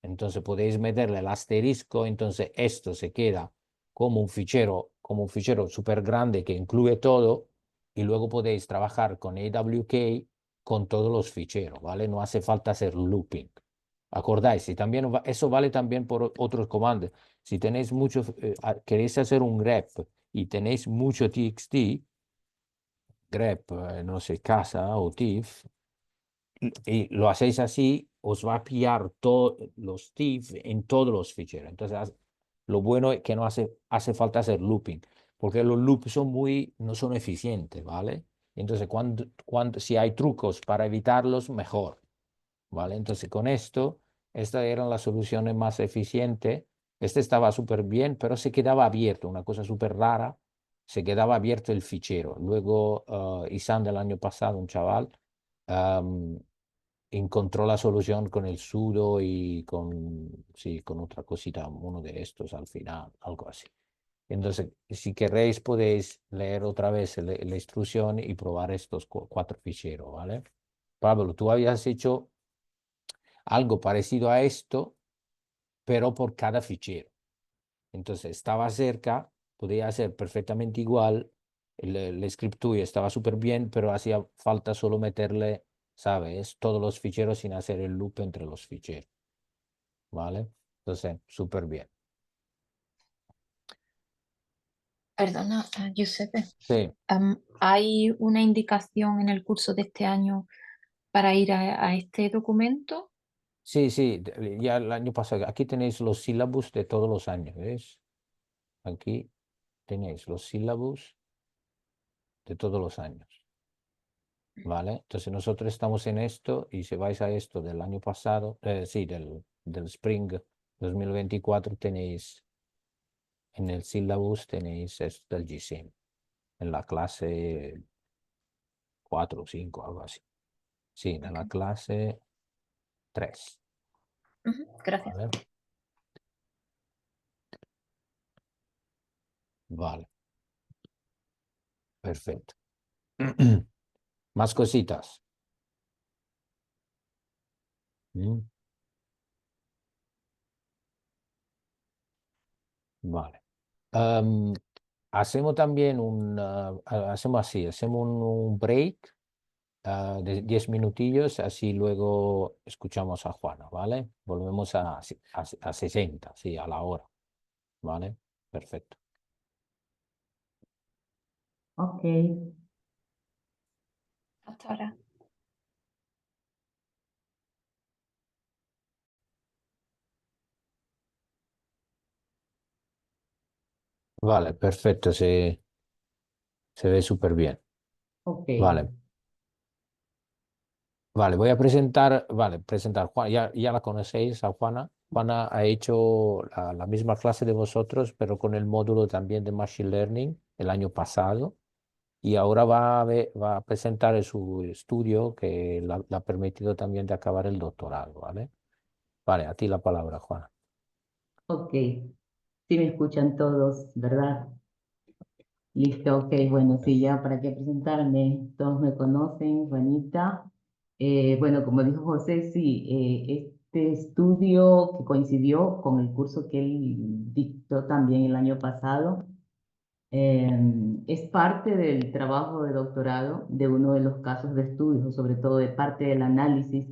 entonces podéis meterle el asterisco, entonces esto se queda como un fichero súper grande que incluye todo, y luego podéis trabajar con AWK con todos los ficheros, ¿vale? No hace falta hacer looping. ¿Acordáis? Y también eso vale también por otros comandos. Si tenéis mucho, queréis hacer un grep y tenéis mucho txt, grep, no sé, casa o tif, y lo hacéis así, os va a pillar todos los tif en todos los ficheros. Entonces, lo bueno es que no hace falta hacer looping, porque los loops no son eficientes, ¿vale? Entonces, si hay trucos para evitarlos, mejor, ¿vale? Entonces, con esto, estas eran las soluciones más eficientes. Este estaba súper bien, pero se quedaba abierto, una cosa súper rara, se quedaba abierto el fichero. Luego, Isan del año pasado, un chaval, am, encontró la solución con el sudo y sí, con otra cosita, uno de estos al final, algo así. Entonces, si queréis, podéis leer otra vez la instrucción y probar estos 4 ficheros, ¿vale? Pablo, tú habías hecho algo parecido a esto, pero por cada fichero. Entonces, estaba cerca, podía ser perfectamente igual, el script tuyo estaba súper bien, pero hacía falta solo meterle, ¿sabes? Todos los ficheros sin hacer el loop entre los ficheros, ¿vale? Entonces, súper bien. Perdona, Giuseppe, Sí, ¿hay una indicación en el curso de este año para ir a este documento? sí, sí, ya el año pasado, aquí tenéis los sílabus de todos los años, ¿ves? Aquí tenéis los sílabus de todos los años. ¿Vale? Entonces nosotros estamos en esto, y si vais a esto del año pasado, sí, del Spring 2024, tenéis en el syllabus, tenéis esto del gsim, en la clase 4 o 5, algo así. Sí, en la clase 3. Gracias. ¿Vale? Vale, perfecto. Más cositas. ¿Mm? Vale. Hacemos también hacemos un break de 10 minutillos, así luego escuchamos a Juana, ¿vale? Volvemos a 60, sí, a la hora, ¿vale? Perfecto. Ok. Hasta ahora. Vale, perfecto, se ve súper bien. Ok. Vale, vale, voy a presentar Juana, ya la conocéis a Juana. Juana ha hecho la misma clase de vosotros, pero con el módulo también de Machine Learning el año pasado. Y ahora va a presentar su estudio que le ha permitido también de acabar el doctorado, ¿vale? Vale, a ti la palabra, Juana. Ok. Sí me escuchan todos, ¿verdad? Listo, ok. Bueno, sí, ya para qué presentarme. Todos me conocen, Juanita. Bueno, como dijo José, sí, este estudio que coincidió con el curso que él dictó también el año pasado, es parte del trabajo de doctorado de uno de los casos de estudio, sobre todo de parte del análisis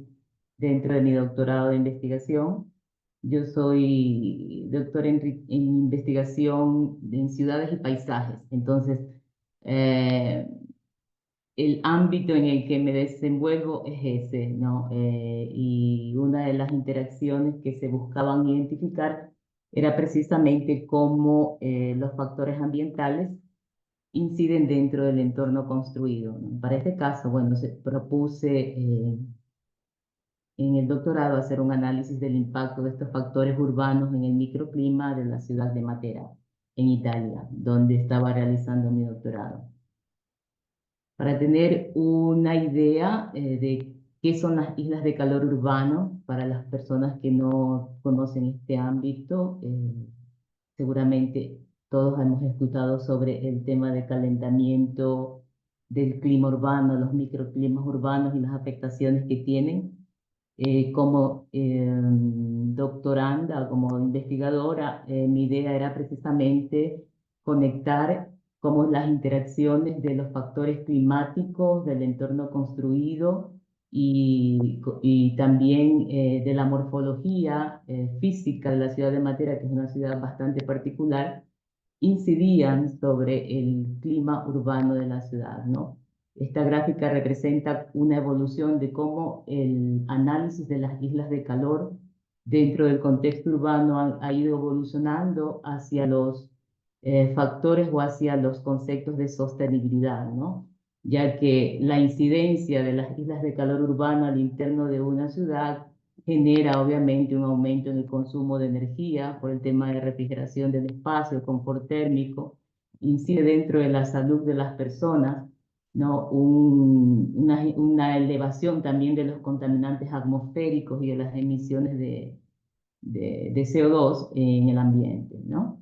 dentro de mi doctorado de investigación. Yo soy doctor en investigación en ciudades y paisajes. Entonces, eh, el ámbito en el que me desenvuelvo es ese, ¿no? Y una de las interacciones que se buscaban identificar era precisamente cómo los factores ambientales inciden dentro del entorno construido, ¿no? Para este caso, bueno, propuse en el doctorado hacer un análisis del impacto de estos factores urbanos en el microclima de la ciudad de Matera, en Italia, donde estaba realizando mi doctorado. Para tener una idea de qué son las islas de calor urbano, para las personas que no conocen este ámbito, seguramente todos hemos escuchado sobre el tema de calentamiento del clima urbano, los microclimas urbanos y las afectaciones que tienen. Como doctoranda, como investigadora, mi idea era precisamente conectar cómo las interacciones de los factores climáticos, del entorno construido y también de la morfología física de la ciudad de Matera, que es una ciudad bastante particular, incidían sobre el clima urbano de la ciudad, ¿no? Esta gráfica representa una evolución de cómo el análisis de las islas de calor dentro del contexto urbano ha ido evolucionando hacia los factores o hacia los conceptos de sostenibilidad, ¿no? Ya que la incidencia de las islas de calor urbano al interno de una ciudad genera obviamente un aumento en el consumo de energía por el tema de refrigeración del espacio, confort térmico, incide dentro de la salud de las personas, ¿no? Una elevación también de los contaminantes atmosféricos y de las emisiones de CO2 en el ambiente, ¿no?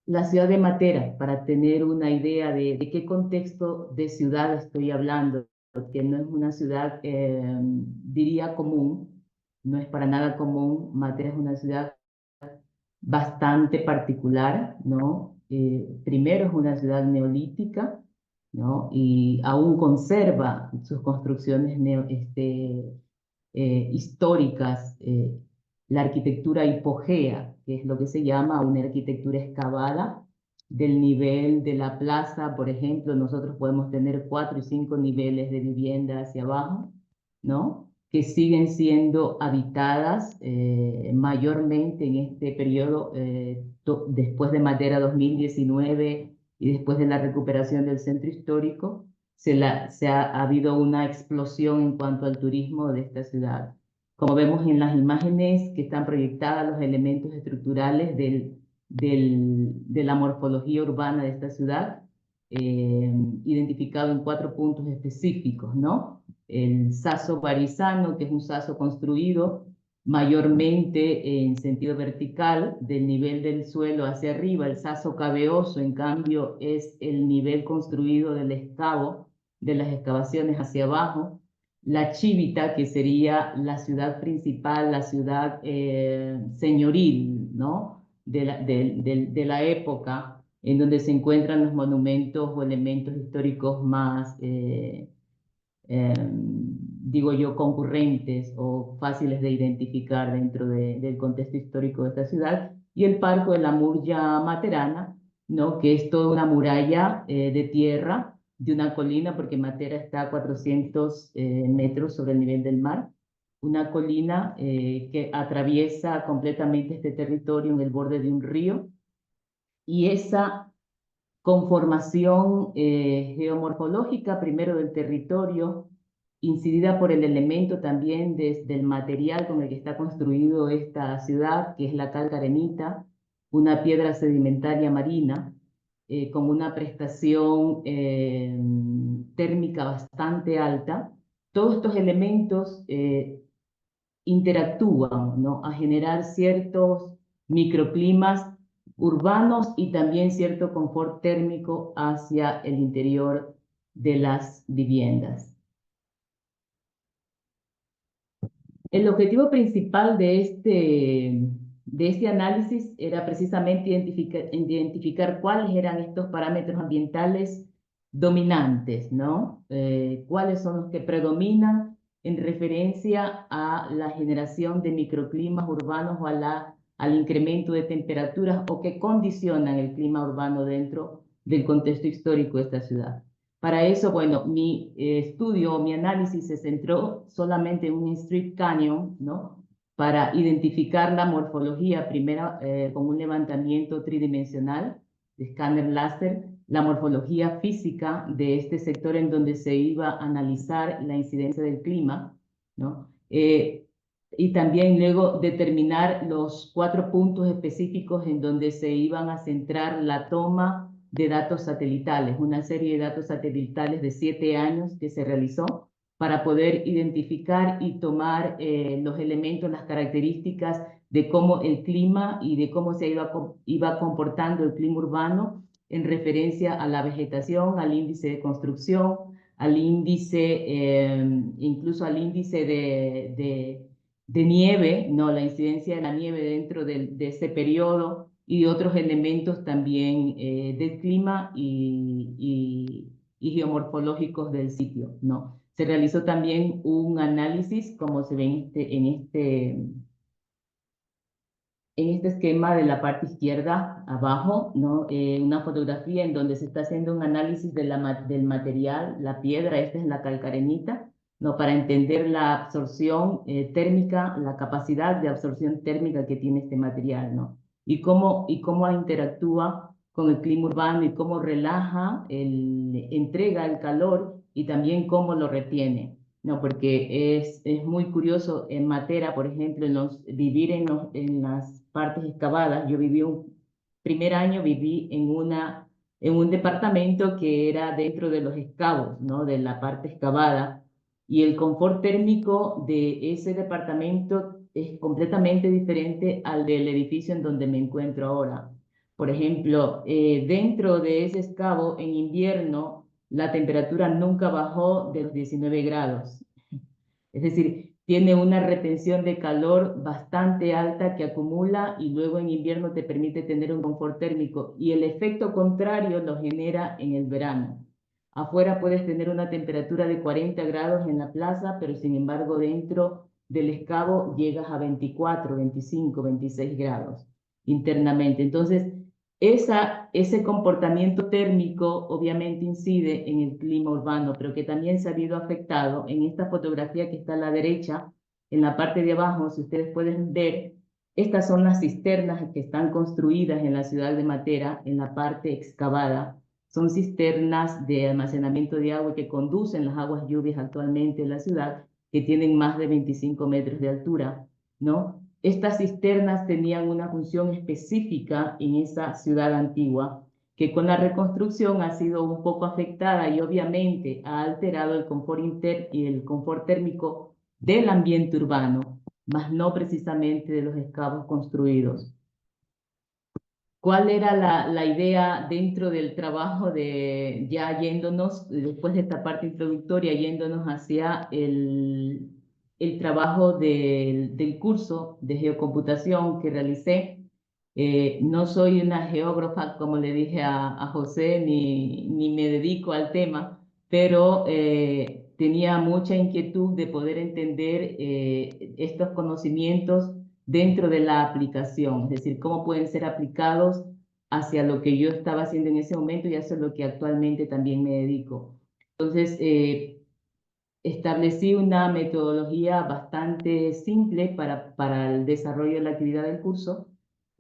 La ciudad de Matera, para tener una idea de qué contexto de ciudad estoy hablando, que no es una ciudad, diría, común, no es para nada común. Matera es una ciudad bastante particular, ¿no? Primero es una ciudad neolítica, ¿no? Y aún conserva sus construcciones históricas, la arquitectura hipogea, que es lo que se llama una arquitectura excavada. Del nivel de la plaza, por ejemplo, nosotros podemos tener 4 y 5 niveles de vivienda hacia abajo, ¿no? Que siguen siendo habitadas mayormente en este periodo, después de Matera 2019 y después de la recuperación del centro histórico, ha habido una explosión en cuanto al turismo de esta ciudad. Como vemos en las imágenes que están proyectadas, los elementos estructurales de la morfología urbana de esta ciudad, identificado en 4 puntos específicos, ¿no? El saso barizano, que es un saso construido mayormente en sentido vertical, del nivel del suelo hacia arriba. El saso cabeoso, en cambio, es el nivel construido del excavo, de las excavaciones hacia abajo. La Chivita, que sería la ciudad principal, la ciudad señoril, ¿no? De la época, en donde se encuentran los monumentos o elementos históricos más, digo yo, concurrentes o fáciles de identificar dentro del contexto histórico de esta ciudad, y el Parco de la Murgia Materana, ¿no? Que es toda una muralla de tierra de una colina, porque Matera está a 400 metros sobre el nivel del mar, una colina que atraviesa completamente este territorio en el borde de un río, y esa conformación geomorfológica, primero del territorio, incidida por el elemento también del material con el que está construido esta ciudad, que es la calcarenita, una piedra sedimentaria marina, con una prestación térmica bastante alta. Todos estos elementos interactúan, ¿no? A generar ciertos microclimas urbanos y también cierto confort térmico hacia el interior de las viviendas. El objetivo principal de este análisis era precisamente identificar cuáles eran estos parámetros ambientales dominantes, ¿no? Cuáles son los que predominan en referencia a la generación de microclimas urbanos o al incremento de temperaturas, o que condicionan el clima urbano dentro del contexto histórico de esta ciudad. Para eso, bueno, mi estudio, mi análisis se centró solamente en un Street Canyon, ¿no? Para identificar la morfología, primero con un levantamiento tridimensional de escáner láser, la morfología física de este sector en donde se iba a analizar la incidencia del clima, ¿no? Y también luego determinar los 4 puntos específicos en donde se iban a centrar la toma de datos satelitales, una serie de datos satelitales de 7 años que se realizó para poder identificar y tomar los elementos, las características de cómo el clima y de cómo se iba comportando el clima urbano en referencia a la vegetación, al índice de construcción, al índice, incluso al índice de nieve, ¿no? La incidencia de la nieve dentro de ese periodo y de otros elementos también del clima y geomorfológicos del sitio, ¿no? Se realizó también un análisis, como se ve en este esquema de la parte izquierda abajo, ¿no? Una fotografía en donde se está haciendo un análisis de del material, la piedra, esta es la calcarenita, ¿no? Para entender la absorción térmica, la capacidad de absorción térmica que tiene este material, ¿no? Y cómo interactúa con el clima urbano y cómo relaja, entrega el calor y también cómo lo retiene. No, porque es muy curioso en Matera, por ejemplo, vivir en las partes excavadas. Yo viví primer año viví en un departamento que era dentro de los excavos, ¿no? De la parte excavada. Y el confort térmico de ese departamento es completamente diferente al del edificio en donde me encuentro ahora. Por ejemplo, dentro de ese excavo, en invierno, la temperatura nunca bajó de los 19 grados. Es decir, tiene una retención de calor bastante alta que acumula y luego en invierno te permite tener un confort térmico. Y el efecto contrario lo genera en el verano. Afuera puedes tener una temperatura de 40 grados en la plaza, pero sin embargo dentro del excavo llegas a 24, 25, 26 grados internamente. Entonces, ese comportamiento térmico obviamente incide en el clima urbano, pero que también se ha visto afectado en esta fotografía que está a la derecha, en la parte de abajo, si ustedes pueden ver, estas son las cisternas que están construidas en la ciudad de Matera, en la parte excavada. Son cisternas de almacenamiento de agua que conducen las aguas lluvias actualmente en la ciudad, que tienen más de 25 metros de altura, ¿no? Estas cisternas tenían una función específica en esa ciudad antigua, que con la reconstrucción ha sido un poco afectada y obviamente ha alterado el confort y el confort térmico del ambiente urbano, mas no precisamente de los excavos construidos. ¿Cuál era la idea dentro del trabajo de ya yéndonos, después de esta parte introductoria, yéndonos hacia el trabajo del curso de geocomputación que realicé? No soy una geógrafa, como le dije a José, ni me dedico al tema, pero tenía mucha inquietud de poder entender estos conocimientos dentro de la aplicación, es decir, cómo pueden ser aplicados hacia lo que yo estaba haciendo en ese momento y hacia lo que actualmente también me dedico. Entonces, establecí una metodología bastante simple para el desarrollo de la actividad del curso,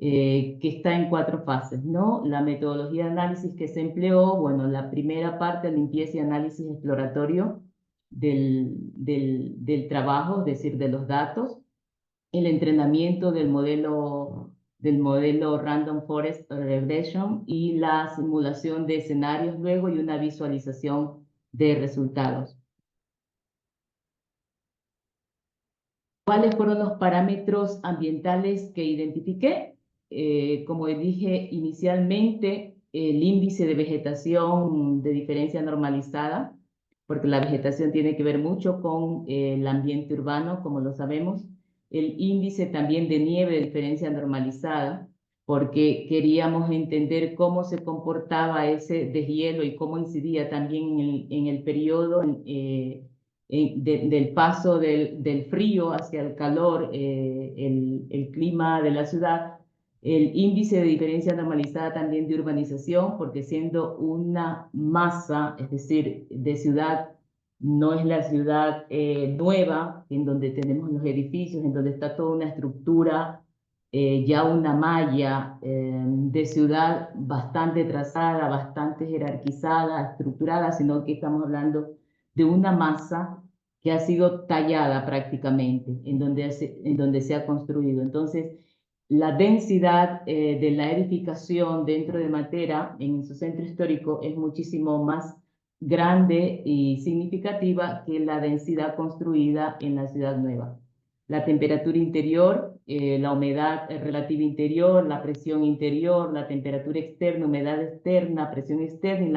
que está en 4 fases, ¿no? La metodología de análisis que se empleó, bueno, la primera parte, limpieza y análisis exploratorio del trabajo, es decir, de los datos, el entrenamiento del modelo Random Forest Regression y la simulación de escenarios luego y una visualización de resultados. ¿Cuáles fueron los parámetros ambientales que identifiqué? Como dije inicialmente, el índice de vegetación de diferencia normalizada, porque la vegetación tiene que ver mucho con el ambiente urbano, como lo sabemos. El índice también de nieve de diferencia normalizada, porque queríamos entender cómo se comportaba ese deshielo y cómo incidía también en el periodo del paso del frío hacia el calor, el clima de la ciudad, El índice de diferencia normalizada también de urbanización, porque siendo una masa, es decir, de ciudad, no es la ciudad nueva, en donde tenemos los edificios, en donde está toda una estructura, ya una malla de ciudad bastante trazada, bastante jerarquizada, estructurada, sino que estamos hablando de una masa que ha sido tallada prácticamente, en donde se ha construido. Entonces, la densidad de la edificación dentro de Matera, en su centro histórico, es muchísimo más grande y significativa que la densidad construida en la ciudad nueva. La temperatura interior, la humedad relativa interior, la presión interior, la temperatura externa, humedad externa, presión externa y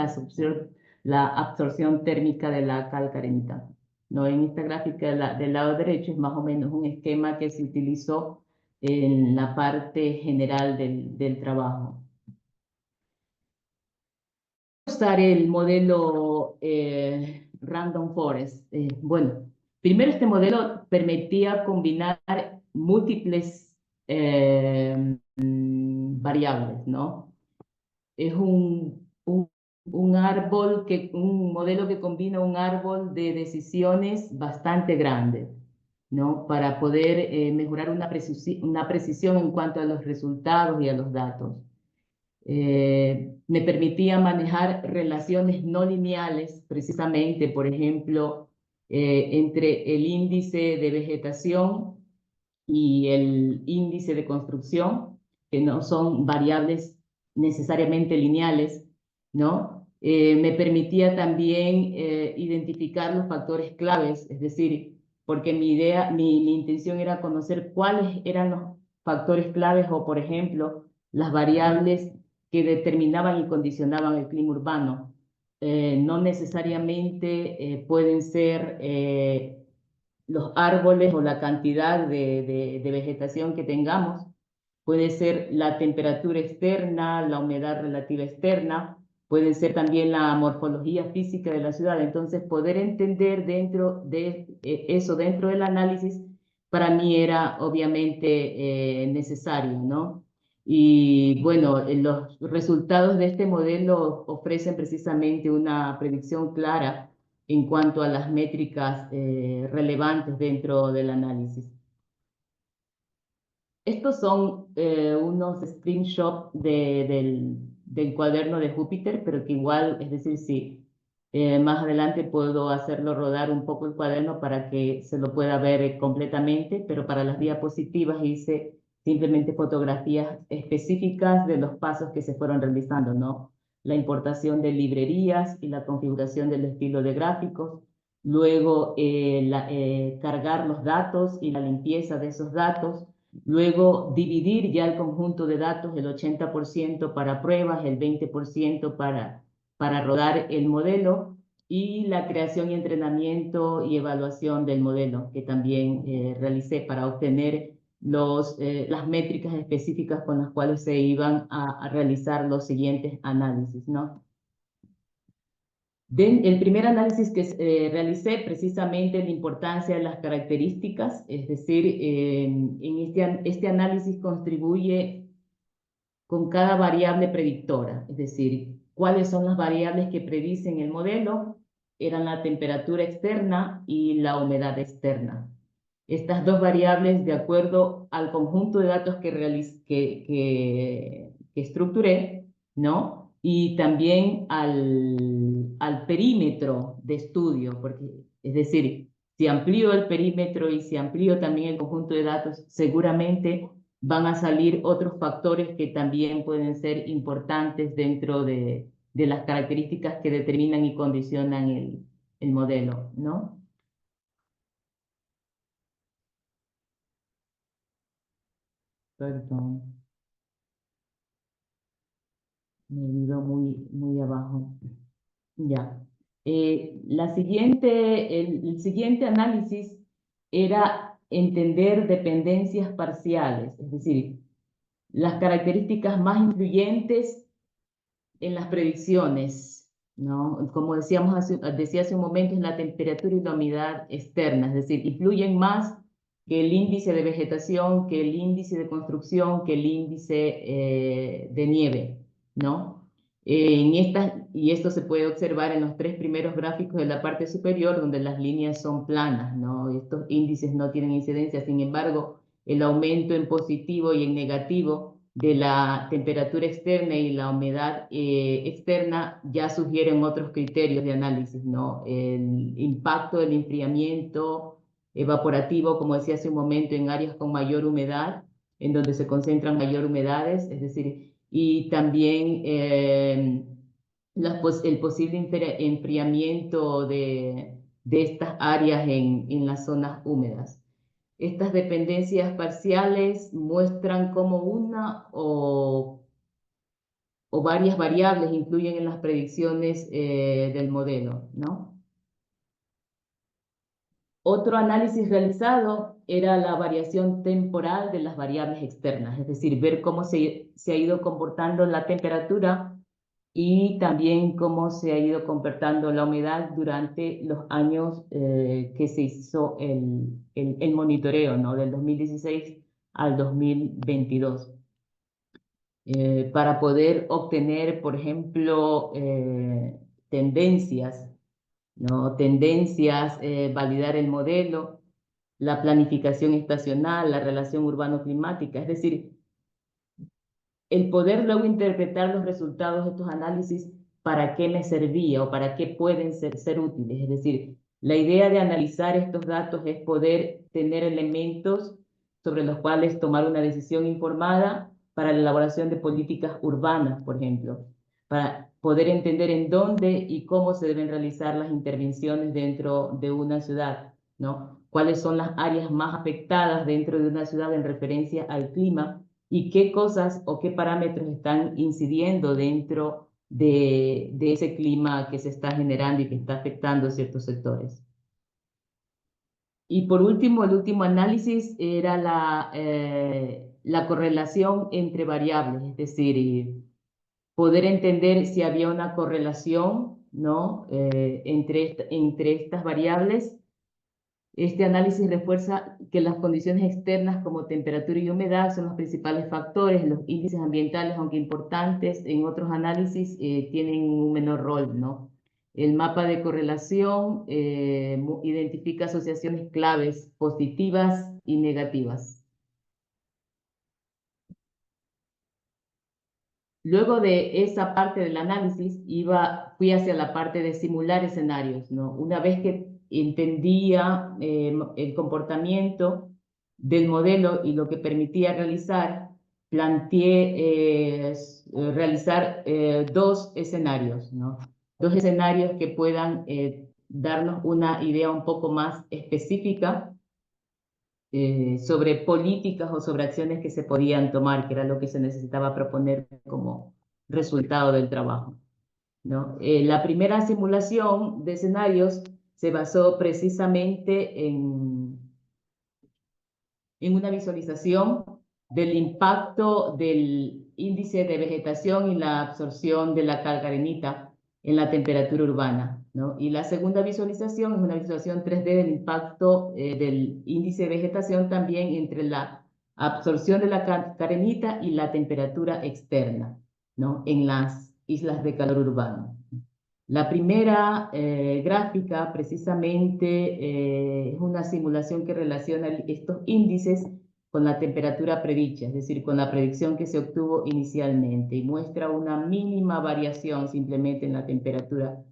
la absorción térmica de la calcarenita. ¿No? En esta gráfica del lado derecho es más o menos un esquema que se utilizó en la parte general del trabajo. Usar el modelo Random Forest. Bueno, primero este modelo permitía combinar múltiples variables, ¿no? Es un modelo que combina un árbol de decisiones bastante grande, ¿no? Para poder mejorar una precisión en cuanto a los resultados y a los datos. Me permitía manejar relaciones no lineales, precisamente, por ejemplo, entre el índice de vegetación y el índice de construcción, que no son variables necesariamente lineales, ¿no? Me permitía también identificar los factores claves, es decir, porque mi intención era conocer cuáles eran los factores claves o, por ejemplo, las variables que determinaban y condicionaban el clima urbano. No necesariamente pueden ser los árboles o la cantidad de vegetación que tengamos. Puede ser la temperatura externa, la humedad relativa externa, puede ser también la morfología física de la ciudad. Entonces, poder entender dentro de eso, dentro del análisis, para mí era obviamente necesario, ¿no? Y bueno, los resultados de este modelo ofrecen precisamente una predicción clara en cuanto a las métricas relevantes dentro del análisis. Estos son unos screenshots del cuaderno de Júpiter, pero que igual, es decir, si más adelante puedo hacerlo rodar un poco el cuaderno para que se lo pueda ver completamente, pero para las diapositivas hice simplemente fotografías específicas de los pasos que se fueron realizando, ¿no? La importación de librerías y la configuración del estilo de gráficos, luego cargar los datos y la limpieza de esos datos, luego dividir ya el conjunto de datos, el 80% para pruebas, el 20% para rodar el modelo, y la creación y entrenamiento y evaluación del modelo, que también realicé para obtener las métricas específicas con las cuales se iban a realizar los siguientes análisis, ¿no? El primer análisis que realicé, precisamente la importancia de las características, es decir, en este análisis contribuye con cada variable predictora, es decir, cuáles son las variables que predicen el modelo, eran la temperatura externa y la humedad externa. Estas dos variables, de acuerdo al conjunto de datos que estructuré, ¿no? Y también al perímetro de estudio, porque, es decir, si amplío el perímetro y si amplío también el conjunto de datos, seguramente van a salir otros factores que también pueden ser importantes dentro de las características que determinan y condicionan el modelo, ¿no? Perdón. Me he ido muy abajo. Ya. El siguiente análisis era entender dependencias parciales, es decir, las características más influyentes en las predicciones, ¿no? Como decía hace un momento, es la temperatura y la humedad externa, es decir, influyen más que el índice de vegetación, que el índice de construcción, que el índice de nieve, ¿no? Y esto se puede observar en los 3 primeros gráficos de la parte superior, donde las líneas son planas, ¿no? Estos índices no tienen incidencia, sin embargo, el aumento en positivo y en negativo de la temperatura externa y la humedad externa ya sugieren otros criterios de análisis, ¿no? El impacto del enfriamiento evaporativo, como decía hace un momento, en áreas con mayor humedad, en donde se concentran mayor humedades, es decir, y también el posible enfriamiento de estas áreas en las zonas húmedas. Estas dependencias parciales muestran cómo una o varias variables influyen en las predicciones del modelo, ¿no? Otro análisis realizado era la variación temporal de las variables externas, es decir, ver cómo se ha ido comportando la temperatura y también cómo se ha ido comportando la humedad durante los años que se hizo el monitoreo, ¿no? Del 2016 al 2022. Para poder obtener, por ejemplo, tendencias, ¿no? Tendencias, validar el modelo, la planificación estacional, la relación urbano-climática, es decir, el poder luego interpretar los resultados de estos análisis, para qué me servía o para qué pueden ser útiles. Es decir, la idea de analizar estos datos es poder tener elementos sobre los cuales tomar una decisión informada para la elaboración de políticas urbanas, por ejemplo, para poder entender en dónde y cómo se deben realizar las intervenciones dentro de una ciudad, ¿no? Cuáles son las áreas más afectadas dentro de una ciudad en referencia al clima y qué cosas o qué parámetros están incidiendo dentro de ese clima que se está generando y que está afectando ciertos sectores. Y por último, el último análisis era la correlación entre variables, es decir, poder entender si había una correlación, ¿no? entre estas variables. Este análisis refuerza que las condiciones externas como temperatura y humedad son los principales factores. Los índices ambientales, aunque importantes en otros análisis, tienen un menor rol, ¿no? El mapa de correlación identifica asociaciones claves positivas y negativas. Luego de esa parte del análisis, fui hacia la parte de simular escenarios, ¿no? Una vez que entendía el comportamiento del modelo y lo que permitía realizar, planteé realizar 2 escenarios, ¿no? 2 escenarios que puedan darnos una idea un poco más específica sobre políticas o sobre acciones que se podían tomar, que era lo que se necesitaba proponer como resultado del trabajo, ¿no? La primera simulación de escenarios se basó precisamente en una visualización del impacto del índice de vegetación y la absorción de la cal arenita en la temperatura urbana, ¿no? Y la segunda visualización es una visualización 3D del impacto del índice de vegetación también entre la absorción de la arenita y la temperatura externa, ¿no? En las islas de calor urbano. La primera gráfica precisamente es una simulación que relaciona estos índices con la temperatura predicha, es decir, con la predicción que se obtuvo inicialmente, y muestra una mínima variación simplemente en la temperatura,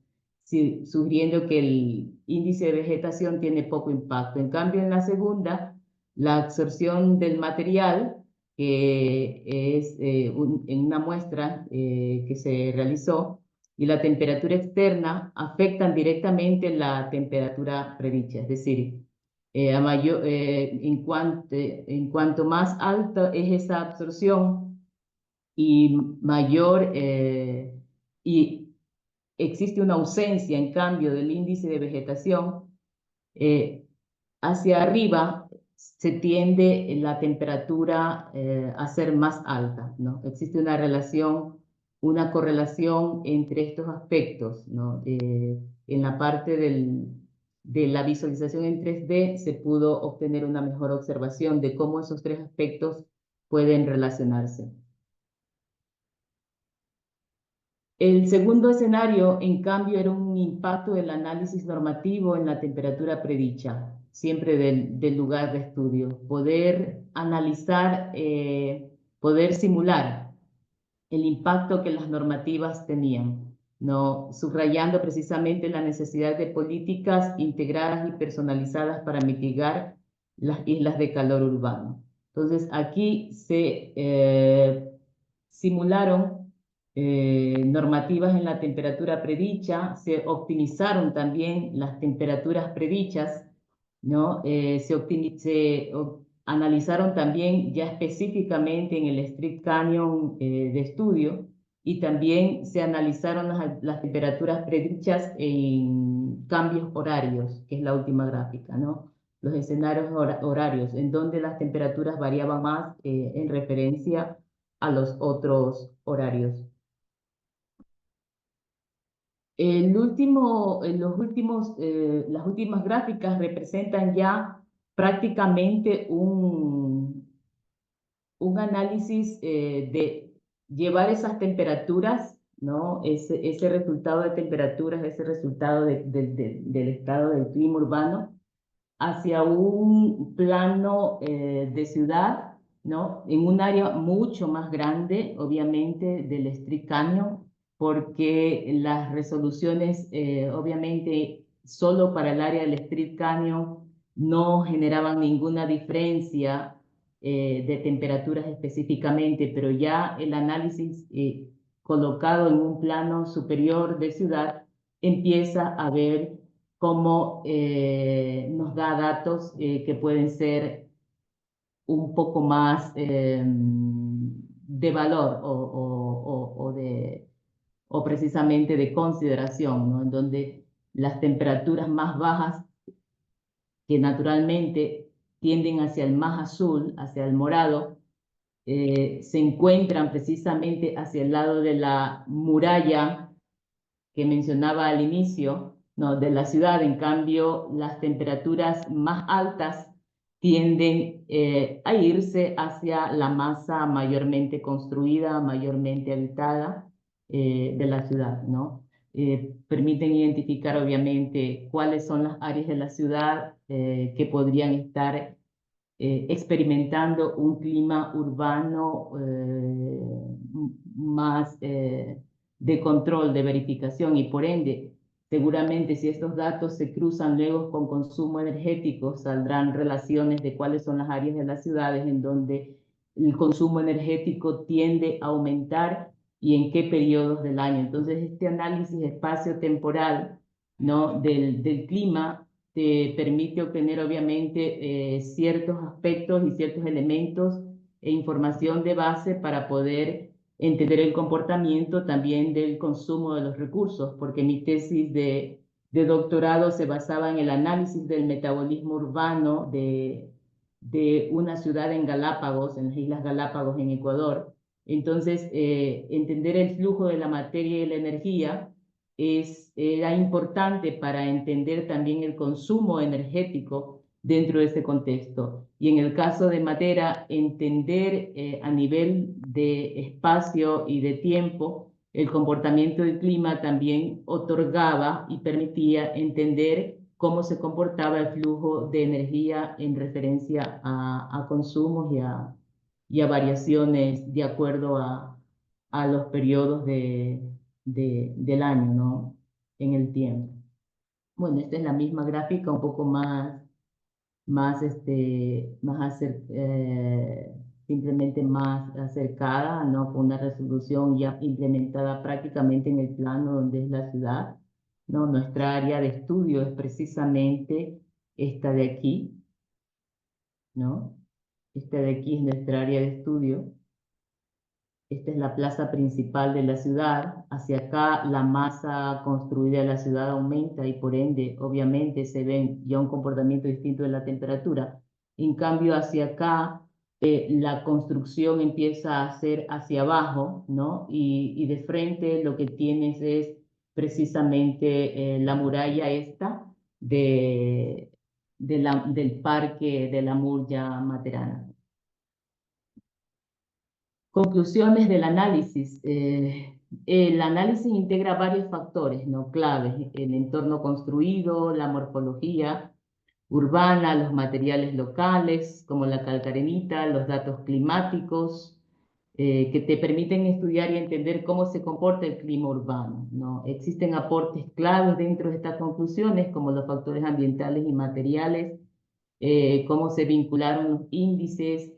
sugiriendo que el índice de vegetación tiene poco impacto. En cambio, en la segunda, la absorción del material, que es en una muestra que se realizó, y la temperatura externa afectan directamente la temperatura predicha, es decir, en cuanto más alta es esa absorción y mayor y existe una ausencia en cambio del índice de vegetación, hacia arriba se tiende la temperatura a ser más alta, ¿no? Existe una relación, una correlación entre estos aspectos, ¿no? En la parte de la visualización en 3D se pudo obtener una mejor observación de cómo esos tres aspectos pueden relacionarse. El segundo escenario, en cambio, era un impacto del análisis normativo en la temperatura predicha, siempre del lugar de estudio. Poder analizar, poder simular el impacto que las normativas tenían, ¿no? Subrayando precisamente la necesidad de políticas integradas y personalizadas para mitigar las islas de calor urbano. Entonces, aquí se simularon normativas en la temperatura predicha, se optimizaron también las temperaturas predichas, ¿no? Analizaron también ya específicamente en el Street Canyon de estudio y también se analizaron las temperaturas predichas en cambios horarios, que es la última gráfica, ¿no? Los escenarios horarios, en donde las temperaturas variaban más en referencia a los otros horarios. Las últimas gráficas representan ya prácticamente un análisis de llevar esas temperaturas, ¿no? Ese resultado de temperaturas, ese resultado del estado del clima urbano hacia un plano de ciudad, ¿no? En un área mucho más grande, obviamente, del Street Canyon, porque las resoluciones, obviamente, solo para el área del Street Canyon no generaban ninguna diferencia de temperaturas específicamente, pero ya el análisis colocado en un plano superior de ciudad empieza a ver cómo nos da datos que pueden ser un poco más de valor o precisamente de consideración, ¿no? En donde las temperaturas más bajas, que naturalmente tienden hacia el más azul, hacia el morado, se encuentran precisamente hacia el lado de la muralla que mencionaba al inicio, ¿no? De la ciudad. En cambio, las temperaturas más altas tienden a irse hacia la masa mayormente construida, mayormente habitada de la ciudad, ¿no? Permiten identificar obviamente cuáles son las áreas de la ciudad que podrían estar experimentando un clima urbano más de control, de verificación, y por ende, seguramente si estos datos se cruzan luego con consumo energético, saldrán relaciones de cuáles son las áreas de las ciudades en donde el consumo energético tiende a aumentar y en qué periodos del año. Entonces, este análisis espacio-temporal, ¿no? del clima te permite obtener obviamente ciertos aspectos y ciertos elementos e información de base para poder entender el comportamiento también del consumo de los recursos, porque mi tesis de doctorado se basaba en el análisis del metabolismo urbano de una ciudad en Galápagos, en las Islas Galápagos en Ecuador. Entonces, entender el flujo de la materia y la energía era importante para entender también el consumo energético dentro de ese contexto. Y en el caso de madera, entender a nivel de espacio y de tiempo el comportamiento del clima también otorgaba y permitía entender cómo se comportaba el flujo de energía en referencia a consumos y a variaciones de acuerdo a los periodos del año, ¿no? En el tiempo. Bueno, esta es la misma gráfica, un poco simplemente más acercada, ¿no? Con una resolución ya implementada prácticamente en el plano donde es la ciudad, ¿no? Nuestra área de estudio es precisamente esta de aquí, ¿no? Esta de aquí es nuestra área de estudio. Esta es la plaza principal de la ciudad. Hacia acá la masa construida de la ciudad aumenta y por ende, obviamente, se ve ya un comportamiento distinto de la temperatura. En cambio, hacia acá la construcción empieza a ser hacia abajo, ¿no? Y de frente lo que tienes es precisamente la muralla esta, de, del parque de la Murgia Materana. Conclusiones del análisis. El análisis integra varios factores, ¿no? Claves: el entorno construido, la morfología urbana, los materiales locales, como la calcarenita, los datos climáticos, que te permiten estudiar y entender cómo se comporta el clima urbano, ¿no? Existen aportes claves dentro de estas conclusiones, como los factores ambientales y materiales, cómo se vincularon los índices,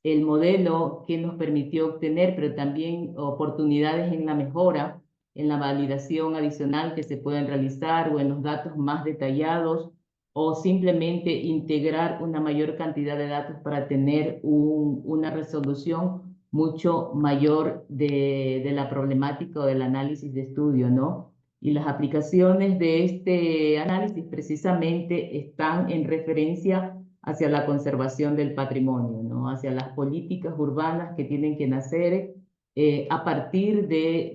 el modelo que nos permitió obtener, pero también oportunidades en la mejora, en la validación adicional que se pueden realizar o en los datos más detallados, o simplemente integrar una mayor cantidad de datos para tener una resolución mucho mayor de la problemática o del análisis de estudio, ¿no? Y las aplicaciones de este análisis precisamente están en referencia hacia la conservación del patrimonio, ¿no? Hacia las políticas urbanas que tienen que nacer a partir de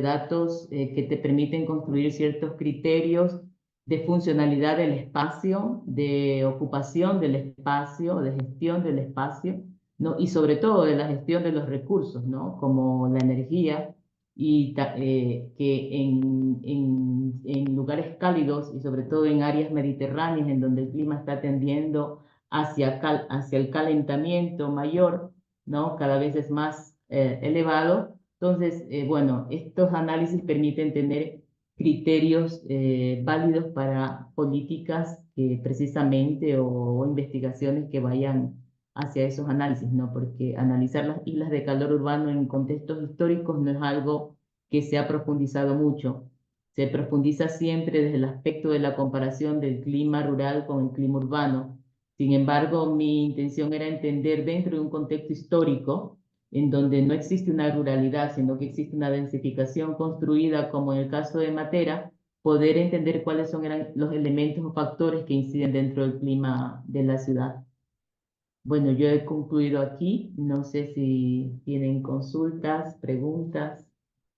datos que te permiten construir ciertos criterios de funcionalidad del espacio, de ocupación del espacio, de gestión del espacio, ¿no? Y sobre todo de la gestión de los recursos, ¿no? Como la energía, y que en lugares cálidos y sobre todo en áreas mediterráneas en donde el clima está tendiendo hacia el calentamiento mayor, ¿no? Cada vez es más elevado. Entonces, bueno, estos análisis permiten tener criterios válidos para políticas que precisamente o investigaciones que vayan hacia esos análisis, ¿no? Porque analizar las islas de calor urbano en contextos históricos no es algo que se ha profundizado mucho. Se profundiza siempre desde el aspecto de la comparación del clima rural con el clima urbano. Sin embargo, mi intención era entender dentro de un contexto histórico en donde no existe una ruralidad, sino que existe una densificación construida, como en el caso de Matera, poder entender cuáles eran los elementos o factores que inciden dentro del clima de la ciudad. Bueno, yo he concluido aquí. No sé si tienen consultas, preguntas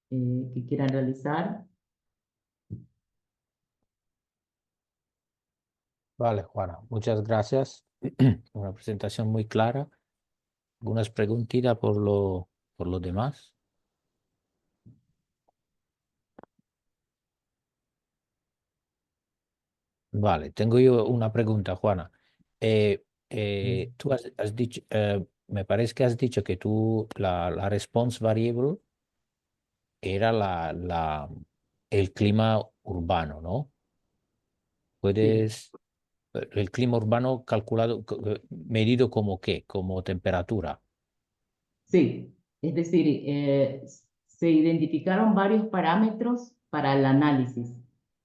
que quieran realizar. Vale, Juana, muchas gracias. Una presentación muy clara. ¿Algunas preguntitas por lo demás? Vale, tengo yo una pregunta, Juana. Tú has dicho, me parece que has dicho que la response variable era el clima urbano, ¿no? Sí, Puedes, el clima urbano calculado, medido como qué, como temperatura. sí. Es decir, se identificaron varios parámetros para el análisis,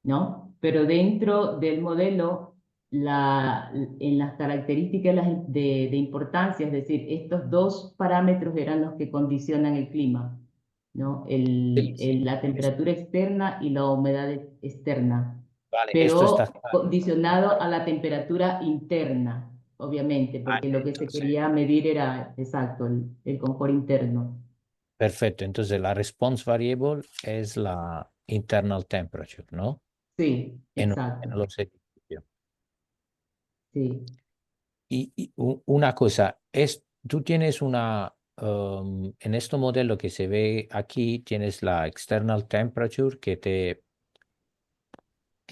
¿no? Pero dentro del modelo, en las características de importancia, es decir, estos dos parámetros eran los que condicionan el clima, ¿no? Sí, sí. La temperatura externa y la humedad externa, Vale, esto está pero claro. condicionado a la temperatura interna, obviamente, Ah, porque lo que se entonces, quería medir era, exacto, el confort interno. perfecto. Entonces la response variable es la internal temperature, ¿no? Sí, En exacto, los edificios. sí. Una cosa, tú tienes en este modelo que se ve aquí, tienes la external temperature que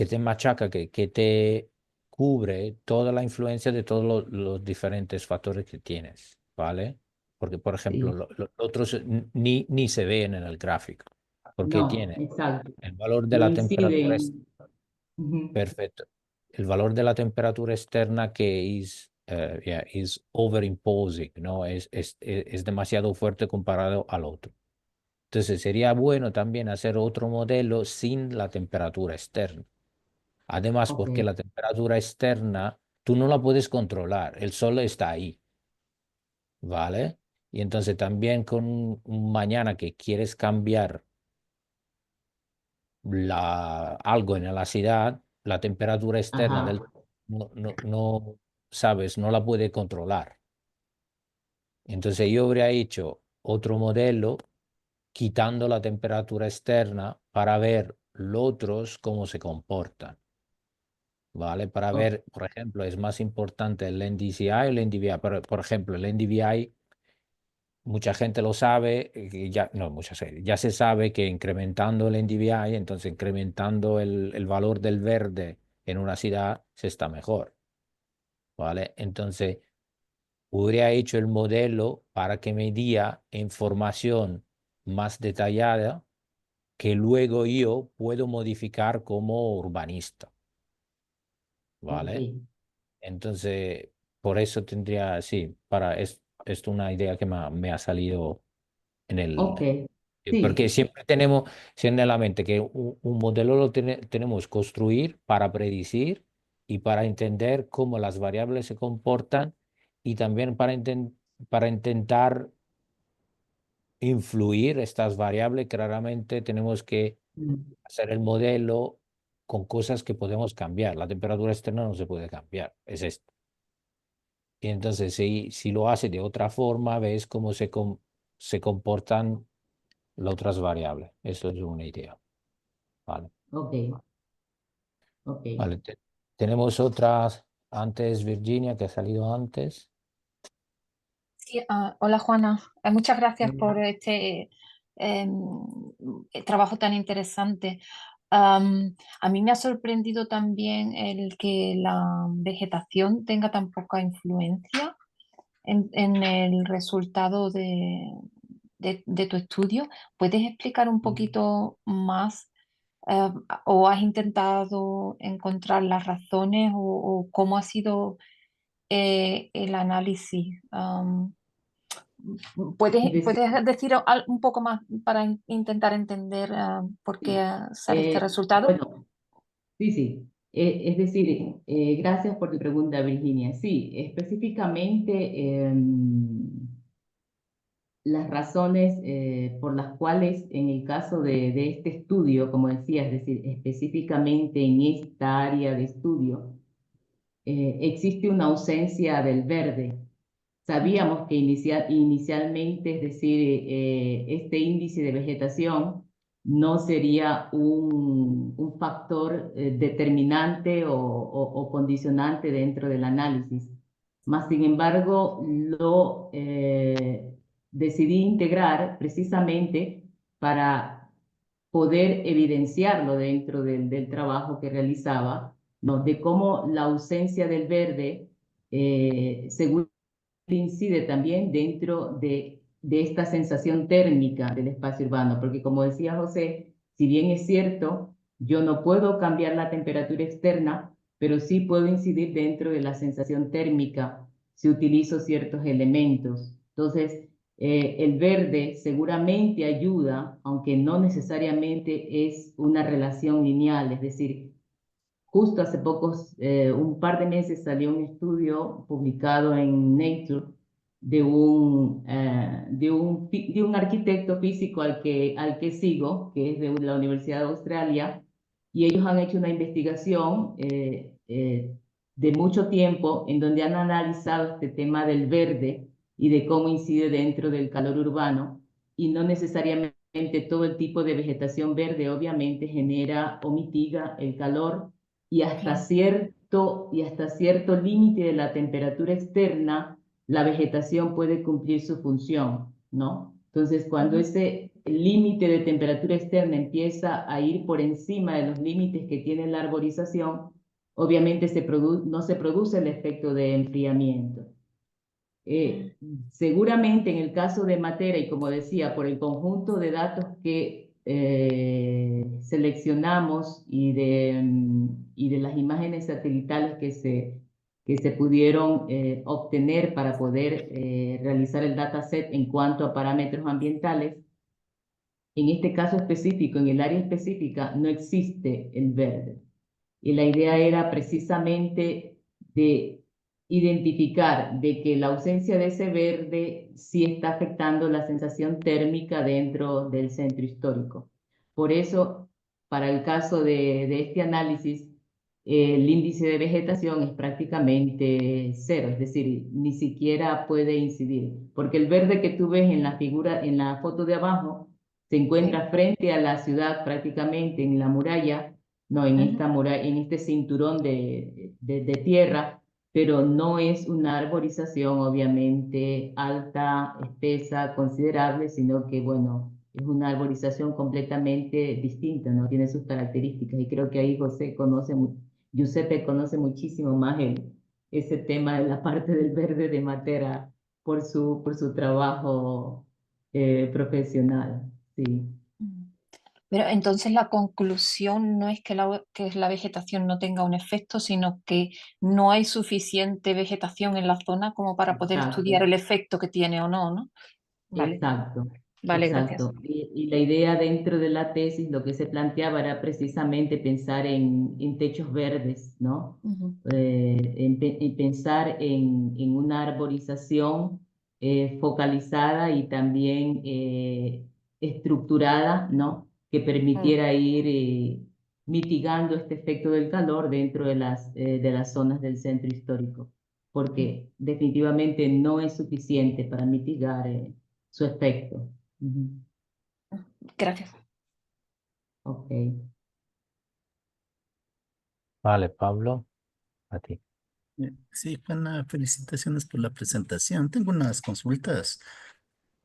te machaca, que te cubre toda la influencia de todos los diferentes factores que tienes, ¿vale? Porque, por ejemplo, Sí, los otros ni se ven en el gráfico, porque no, tiene exacto. el valor de No la temperatura. inciden. Ujú. Perfecto. El valor de la temperatura externa que es overimposing, ¿no? Es demasiado fuerte comparado al otro. Entonces sería bueno también hacer otro modelo sin la temperatura externa. Además, Ok, porque la temperatura externa tú no la puedes controlar, el sol está ahí, ¿vale? Y entonces también con un mañana que quieres cambiar algo en la ciudad, la temperatura externa ajá, no, sabes, no la puede controlar. Entonces yo habría hecho otro modelo quitando la temperatura externa para ver los otros cómo se comportan, ¿vale? Para Oh, ver, por ejemplo, es más importante el NDCI o el NDVI. Por ejemplo, el NDVI, mucha gente lo sabe, ya, no, ya se sabe que incrementando el NDVI, entonces incrementando el valor del verde en una ciudad, se está mejor, ¿vale? Entonces, hubiera hecho el modelo para que me diera información más detallada que luego yo puedo modificar como urbanista, ok, ¿vale? Entonces, por eso tendría, sí, es una idea que me ha salido en ok, porque sí, siempre tenemos siempre en la mente que un modelo lo tenemos construir para predecir y para entender cómo las variables se comportan y también para intentar influir estas variables. Claramente tenemos que mm, hacer el modelo con cosas que podemos cambiar. La temperatura externa no se puede cambiar, es esto. Y entonces, si lo hace de otra forma, ves cómo se comportan las otras variables. Eso es una idea. Vale. ok, ok. Vale. Tenemos otras antes, Virginia, que ha salido antes. Sí, hola Juana. Muchas gracias Hola. por este trabajo tan interesante. A mí me ha sorprendido también el que la vegetación tenga tan poca influencia en el resultado de tu estudio. ¿Puedes explicar un poquito más eh, o has intentado encontrar las razones o cómo ha sido el análisis? Deci- ¿Puedes decir un poco más para intentar entender por qué sale este resultado? bueno, sí, sí. Es decir, gracias por tu pregunta, Virginia. Sí, específicamente las razones por las cuales en el caso de este estudio, como decía, es decir, específicamente en esta área de estudio, existe una ausencia del verde. Sabíamos que inicialmente, es decir, este índice de vegetación no sería un factor determinante o condicionante dentro del análisis. Más sin embargo, lo decidí integrar precisamente para poder evidenciarlo dentro del trabajo que realizaba, ¿no? De cómo la ausencia del verde, según incide también dentro de esta sensación térmica del espacio urbano, porque como decía José, si bien es cierto, yo no puedo cambiar la temperatura externa, pero sí puedo incidir dentro de la sensación térmica si utilizo ciertos elementos. Entonces, el verde seguramente ayuda, aunque no necesariamente es una relación lineal, es decir, justo hace un par de meses salió un estudio publicado en Nature de un arquitecto físico al que sigo, que es de la Universidad de Australia, y ellos han hecho una investigación de mucho tiempo en donde han analizado este tema del verde y de cómo incide dentro del calor urbano, y no necesariamente todo el tipo de vegetación verde obviamente genera o mitiga el calor Claro. y hasta cierto límite de la temperatura externa, la vegetación puede cumplir su función, ¿no? Entonces, cuando Ujú. ese límite de temperatura externa empieza a ir por encima de los límites que tiene la arborización, obviamente no se produce el efecto de enfriamiento. Mm, Eh, Seguramente en el caso de Matera, y como decía, por el conjunto de datos que seleccionamos y de las imágenes satelitales que se pudieron obtener para poder realizar el dataset en cuanto a parámetros ambientales, en este caso específico, en el área específica, no existe el verde. Y la idea era precisamente de identificar de que la ausencia de ese verde sí está afectando la sensación térmica dentro del centro histórico. Por eso, para el caso de este análisis, el índice de vegetación es prácticamente cero, es decir, ni siquiera puede incidir, porque el verde que tú ves en la figura, en la foto de abajo, Se encuentra frente a la ciudad prácticamente en la muralla, no, en esta muralla, en este cinturón de tierra, pero no es una arborización obviamente alta, espesa, considerable, sino que, bueno, es una arborización completamente distinta, ¿no? Tiene sus características y creo que ahí Giuseppe conoce muchísimo más ese tema de la parte del verde de Matera por su trabajo profesional, sí. Pero entonces la conclusión no es que que la vegetación no tenga un efecto, sino que no hay suficiente vegetación en la zona como para poder estudiar Exacto. el efecto que tiene o no, ¿no? Vale, Exacto, vale, gracias. exacto. Y la idea dentro de la tesis, lo que se planteaba era precisamente pensar en techos verdes, ¿no? Ujú. En pensar en una arborización focalizada y también estructurada, ¿no? Que permitiera ir mitigando este efecto del calor dentro de las zonas del centro histórico, porque definitivamente no es suficiente para mitigar su efecto. Ujú. Gracias. Ok. Vale, Pablo, a ti. Sí, Juana, felicitaciones por la presentación. Tengo unas consultas.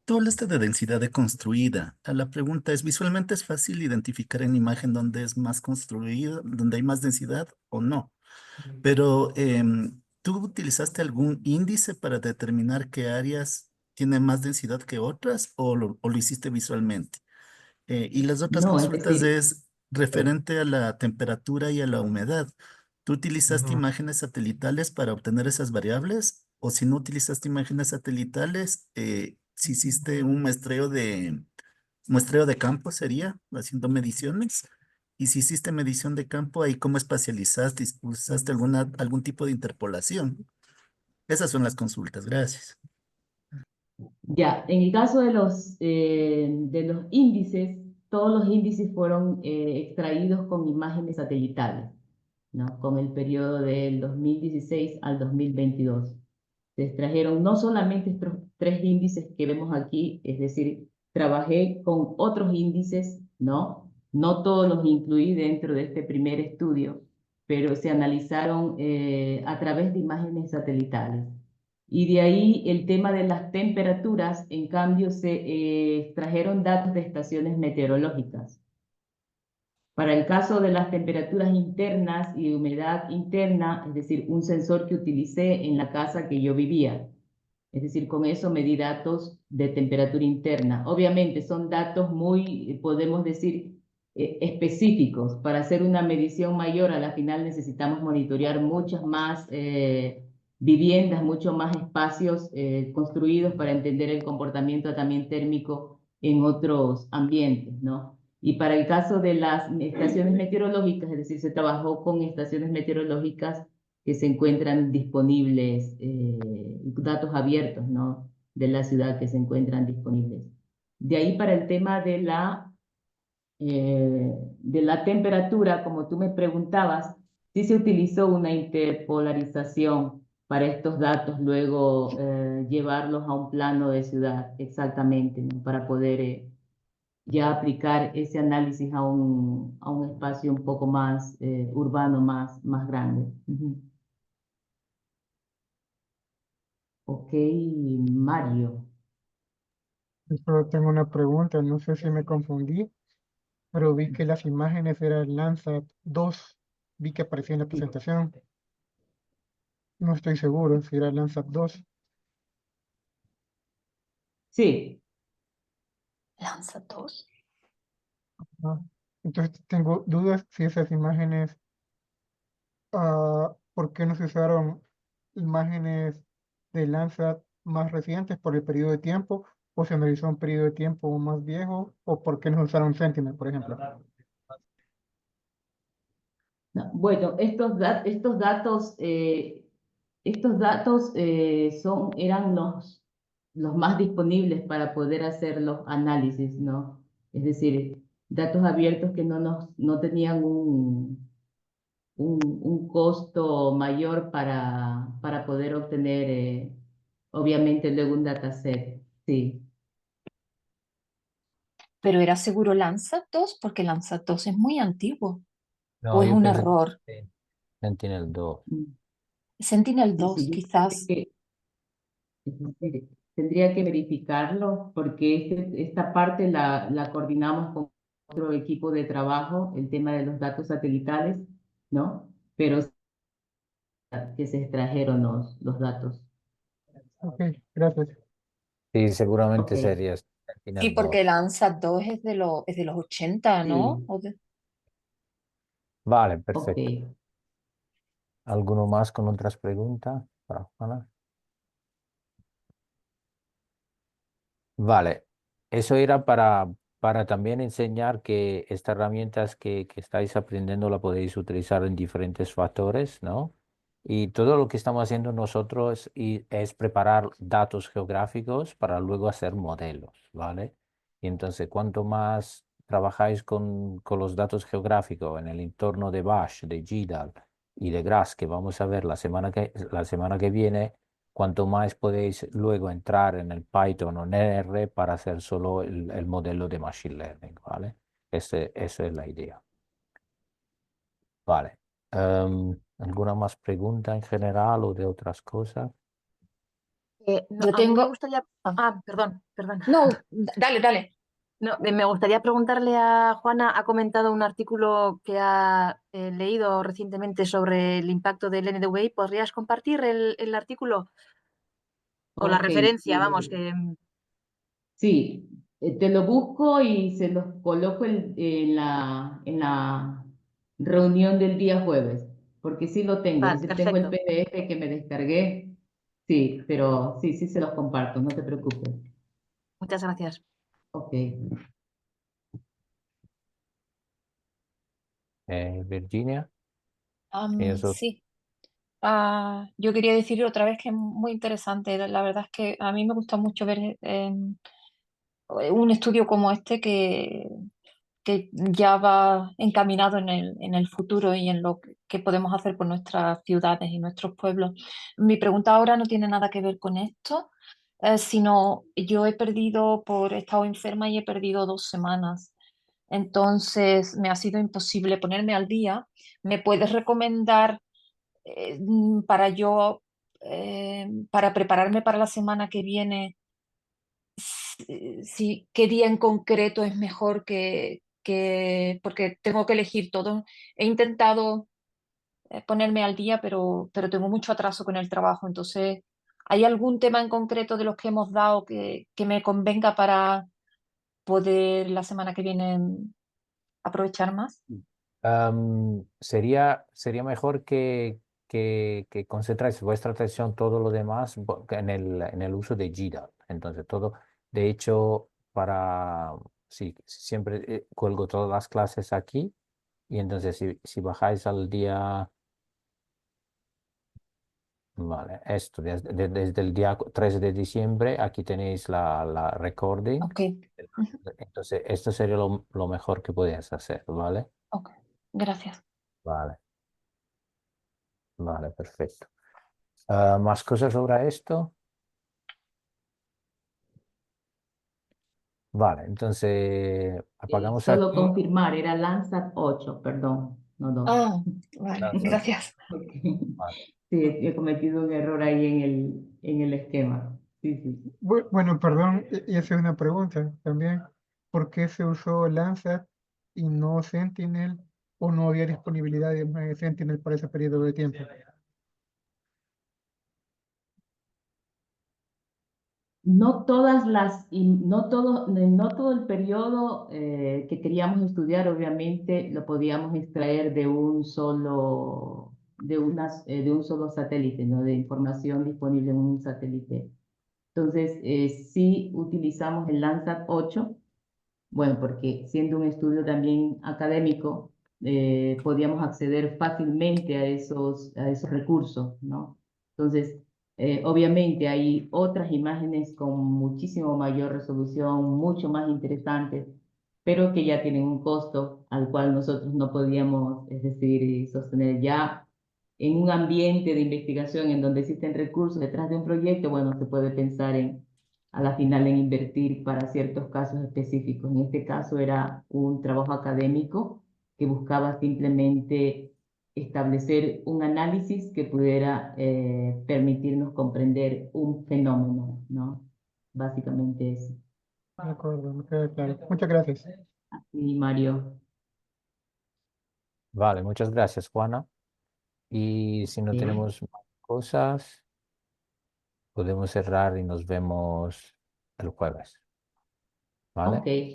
Tú hablaste de densidad de construida. La pregunta es, ¿visualmente es fácil identificar en imagen dónde es más construido, dónde hay más densidad o no? Pero, ¿tú utilizaste algún índice para determinar qué áreas tienen más densidad que otras o lo hiciste visualmente? Y las otras No, es consultas decir, es referente a la temperatura y a la humedad. ¿Tú utilizaste imágenes satelitales para obtener esas variables? O si no utilizaste imágenes satelitales, si hiciste un muestreo de campo sería, haciendo mediciones. Y si hiciste medición de campo, ahí cómo espacializaste, usaste algún tipo de interpolación. Esas son las consultas, gracias. ya, en el caso de los índices, todos los índices fueron extraídos con imágenes satelitales, ¿no? Con el periodo del 2016 al 2022. Se extrajeron no solamente estos tres índices que vemos aquí, es decir, trabajé con otros índices, ¿no? No todos los incluí dentro de este primer estudio, pero se analizaron a través de imágenes satelitales. Y de ahí el tema de las temperaturas, en cambio, se extrajeron datos de estaciones meteorológicas. Para el caso de las temperaturas internas y de humedad interna, es decir, un sensor que utilicé en la casa que yo vivía, es decir, con eso medí datos de temperatura interna. Obviamente son datos muy, podemos decir, específicos. Para hacer una medición mayor, a la final necesitamos monitorear muchas más viviendas, muchos más espacios construidos para entender el comportamiento también térmico en otros ambientes, ¿no? Y para el caso de las estaciones meteorológicas, es decir, se trabajó con estaciones meteorológicas que se encuentran disponibles, datos abiertos, ¿no? De la ciudad que se encuentran disponibles. De ahí para el tema de la temperatura, como tú me preguntabas, sí se utilizó una interpolarización para estos datos, luego llevarlos a un plano de ciudad, exactamente, ¿no? Para poder ya aplicar ese análisis a un espacio un poco más urbano, más grande. Ujú. Ok, Mario. Yo solo tengo una pregunta, no sé si me confundí, pero vi que las imágenes eran Landsat 2, vi que aparecía en la presentación. No estoy seguro si era Landsat 2. Sí, Lanza 2. Ah, entonces tengo dudas si esas imágenes, ¿por qué no se usaron imágenes de Landsat más recientes por el periodo de tiempo? ¿O se analizó un periodo de tiempo más viejo? ¿O por qué no usaron Sentinel, por ejemplo? no, bueno, estos datos eran los más disponibles para poder hacer los análisis, ¿no? Es decir, datos abiertos que no tenían un costo mayor para poder obtener, obviamente, luego un dataset. Sí. pero ¿era seguro Landsat 2? Porque Landsat 2 es muy antiguo. ¿O No, es yo un pensé error? que Sentinel-2. Sentinel Sí, 2, sí, yo creo quizás. que tendría que verificarlo porque esta parte la coordinamos con otro equipo de trabajo, el tema de los datos satelitales, ¿no? Pero que se extrajeron los datos. Ok, gracias. Sí, seguramente Ok, sería Sí, Sentinel-2. porque Landsat 2 es de los 80, ¿no? sí, Vale, ok. perfecto. ¿Alguno más con otras preguntas para Juana? Vale, eso era para también enseñar que estas herramientas que estáis aprendiendo la podéis utilizar en diferentes factores, ¿no? Y todo lo que estamos haciendo nosotros es preparar datos geográficos para luego hacer modelos, ¿vale? Y entonces, cuanto más trabajáis con los datos geográficos en el entorno de Bash, de GDAL y de GRASS, que vamos a ver la semana que viene, cuanto más podéis luego entrar en el Python o en R para hacer solo el modelo de Machine Learning, ¿vale? Esa es la idea. Vale. ¿Alguna más pregunta en general o de otras cosas? No, Yo a mí me tengo... gustaría... ah, Ah, perdón, perdón. no, dale, dale. No, me gustaría preguntarle a Juana, ha comentado un artículo que ha leído recientemente sobre el impacto del NDVI. ¿Podrías compartir el artículo o la Ok, referencia? Vamos, que sí, te lo busco y se los coloco en la reunión del día jueves, porque sí lo tengo, es vale, decir, tengo el perfecto. PDF que me descargué, sí, pero sí, sí se los comparto, no te preocupes. Muchas gracias. Ok. Virginia, ¿tienes Sí. Yo quería decir otra vez que es muy interesante. La verdad es que a mí me gusta mucho ver un estudio como este que ya va encaminado en el futuro y en lo que podemos hacer por nuestras ciudades y nuestros pueblos. Mi pregunta ahora no tiene nada que ver con esto, sino yo he estado enferma y he perdido 2 semanas. Entonces me ha sido imposible ponerme al día. ¿Me puedes recomendar para para prepararme para la semana que viene, qué día en concreto es mejor porque tengo que elegir todo? He intentado ponerme al día, pero tengo mucho atraso con el trabajo. Entonces, ¿hay algún tema en concreto de los que hemos dado que me convenga para poder la semana que viene aprovechar más? sería mejor que concentráis vuestra atención todo lo demás en el uso de GDAL. Entonces, todo, de hecho, sí, siempre cuelgo todas las clases aquí y entonces si bajáis al día, vale, esto, desde el día 3 de diciembre, aquí tenéis la recording. Ok. Ujú. Entonces, esto sería lo mejor que podías hacer, ¿vale? Ok, gracias. Vale, vale, perfecto. ¿Más cosas sobre esto? Vale, entonces apagamos Solo aquí. confirmar, era Landsat 8, perdón, no 2. Vale, Lanza. gracias. Ok. Vale. Sí, he cometido un error ahí en el esquema. Sí, sí. Bueno, perdón, y esa es una pregunta también. ¿Por qué se usó Landsat y no Sentinel o no había disponibilidad de Sentinel para ese periodo de tiempo? No todas y no todo el periodo que queríamos estudiar, obviamente, lo podíamos extraer de un solo satélite, ¿no? De información disponible en un satélite. Entonces, sí utilizamos el Landsat 8. Bueno, porque siendo un estudio también académico, podíamos acceder fácilmente a esos recursos, ¿no? Entonces, obviamente hay otras imágenes con muchísimo mayor resolución, mucho más interesantes, pero que ya tienen un costo al cual nosotros no podíamos, es decir, sostener ya en un ambiente de investigación en donde existen recursos detrás de un proyecto. Bueno, se puede pensar en a la final en invertir para ciertos casos específicos. En este caso era un trabajo académico que buscaba simplemente establecer un análisis que pudiera permitirnos comprender un fenómeno, ¿no? Básicamente eso. De acuerdo, me queda claro. Muchas gracias. Así, Mario. Vale, muchas gracias, Juana. Y si no Sí. tenemos más cosas, podemos cerrar y nos vemos el jueves. ¿Vale? Ok.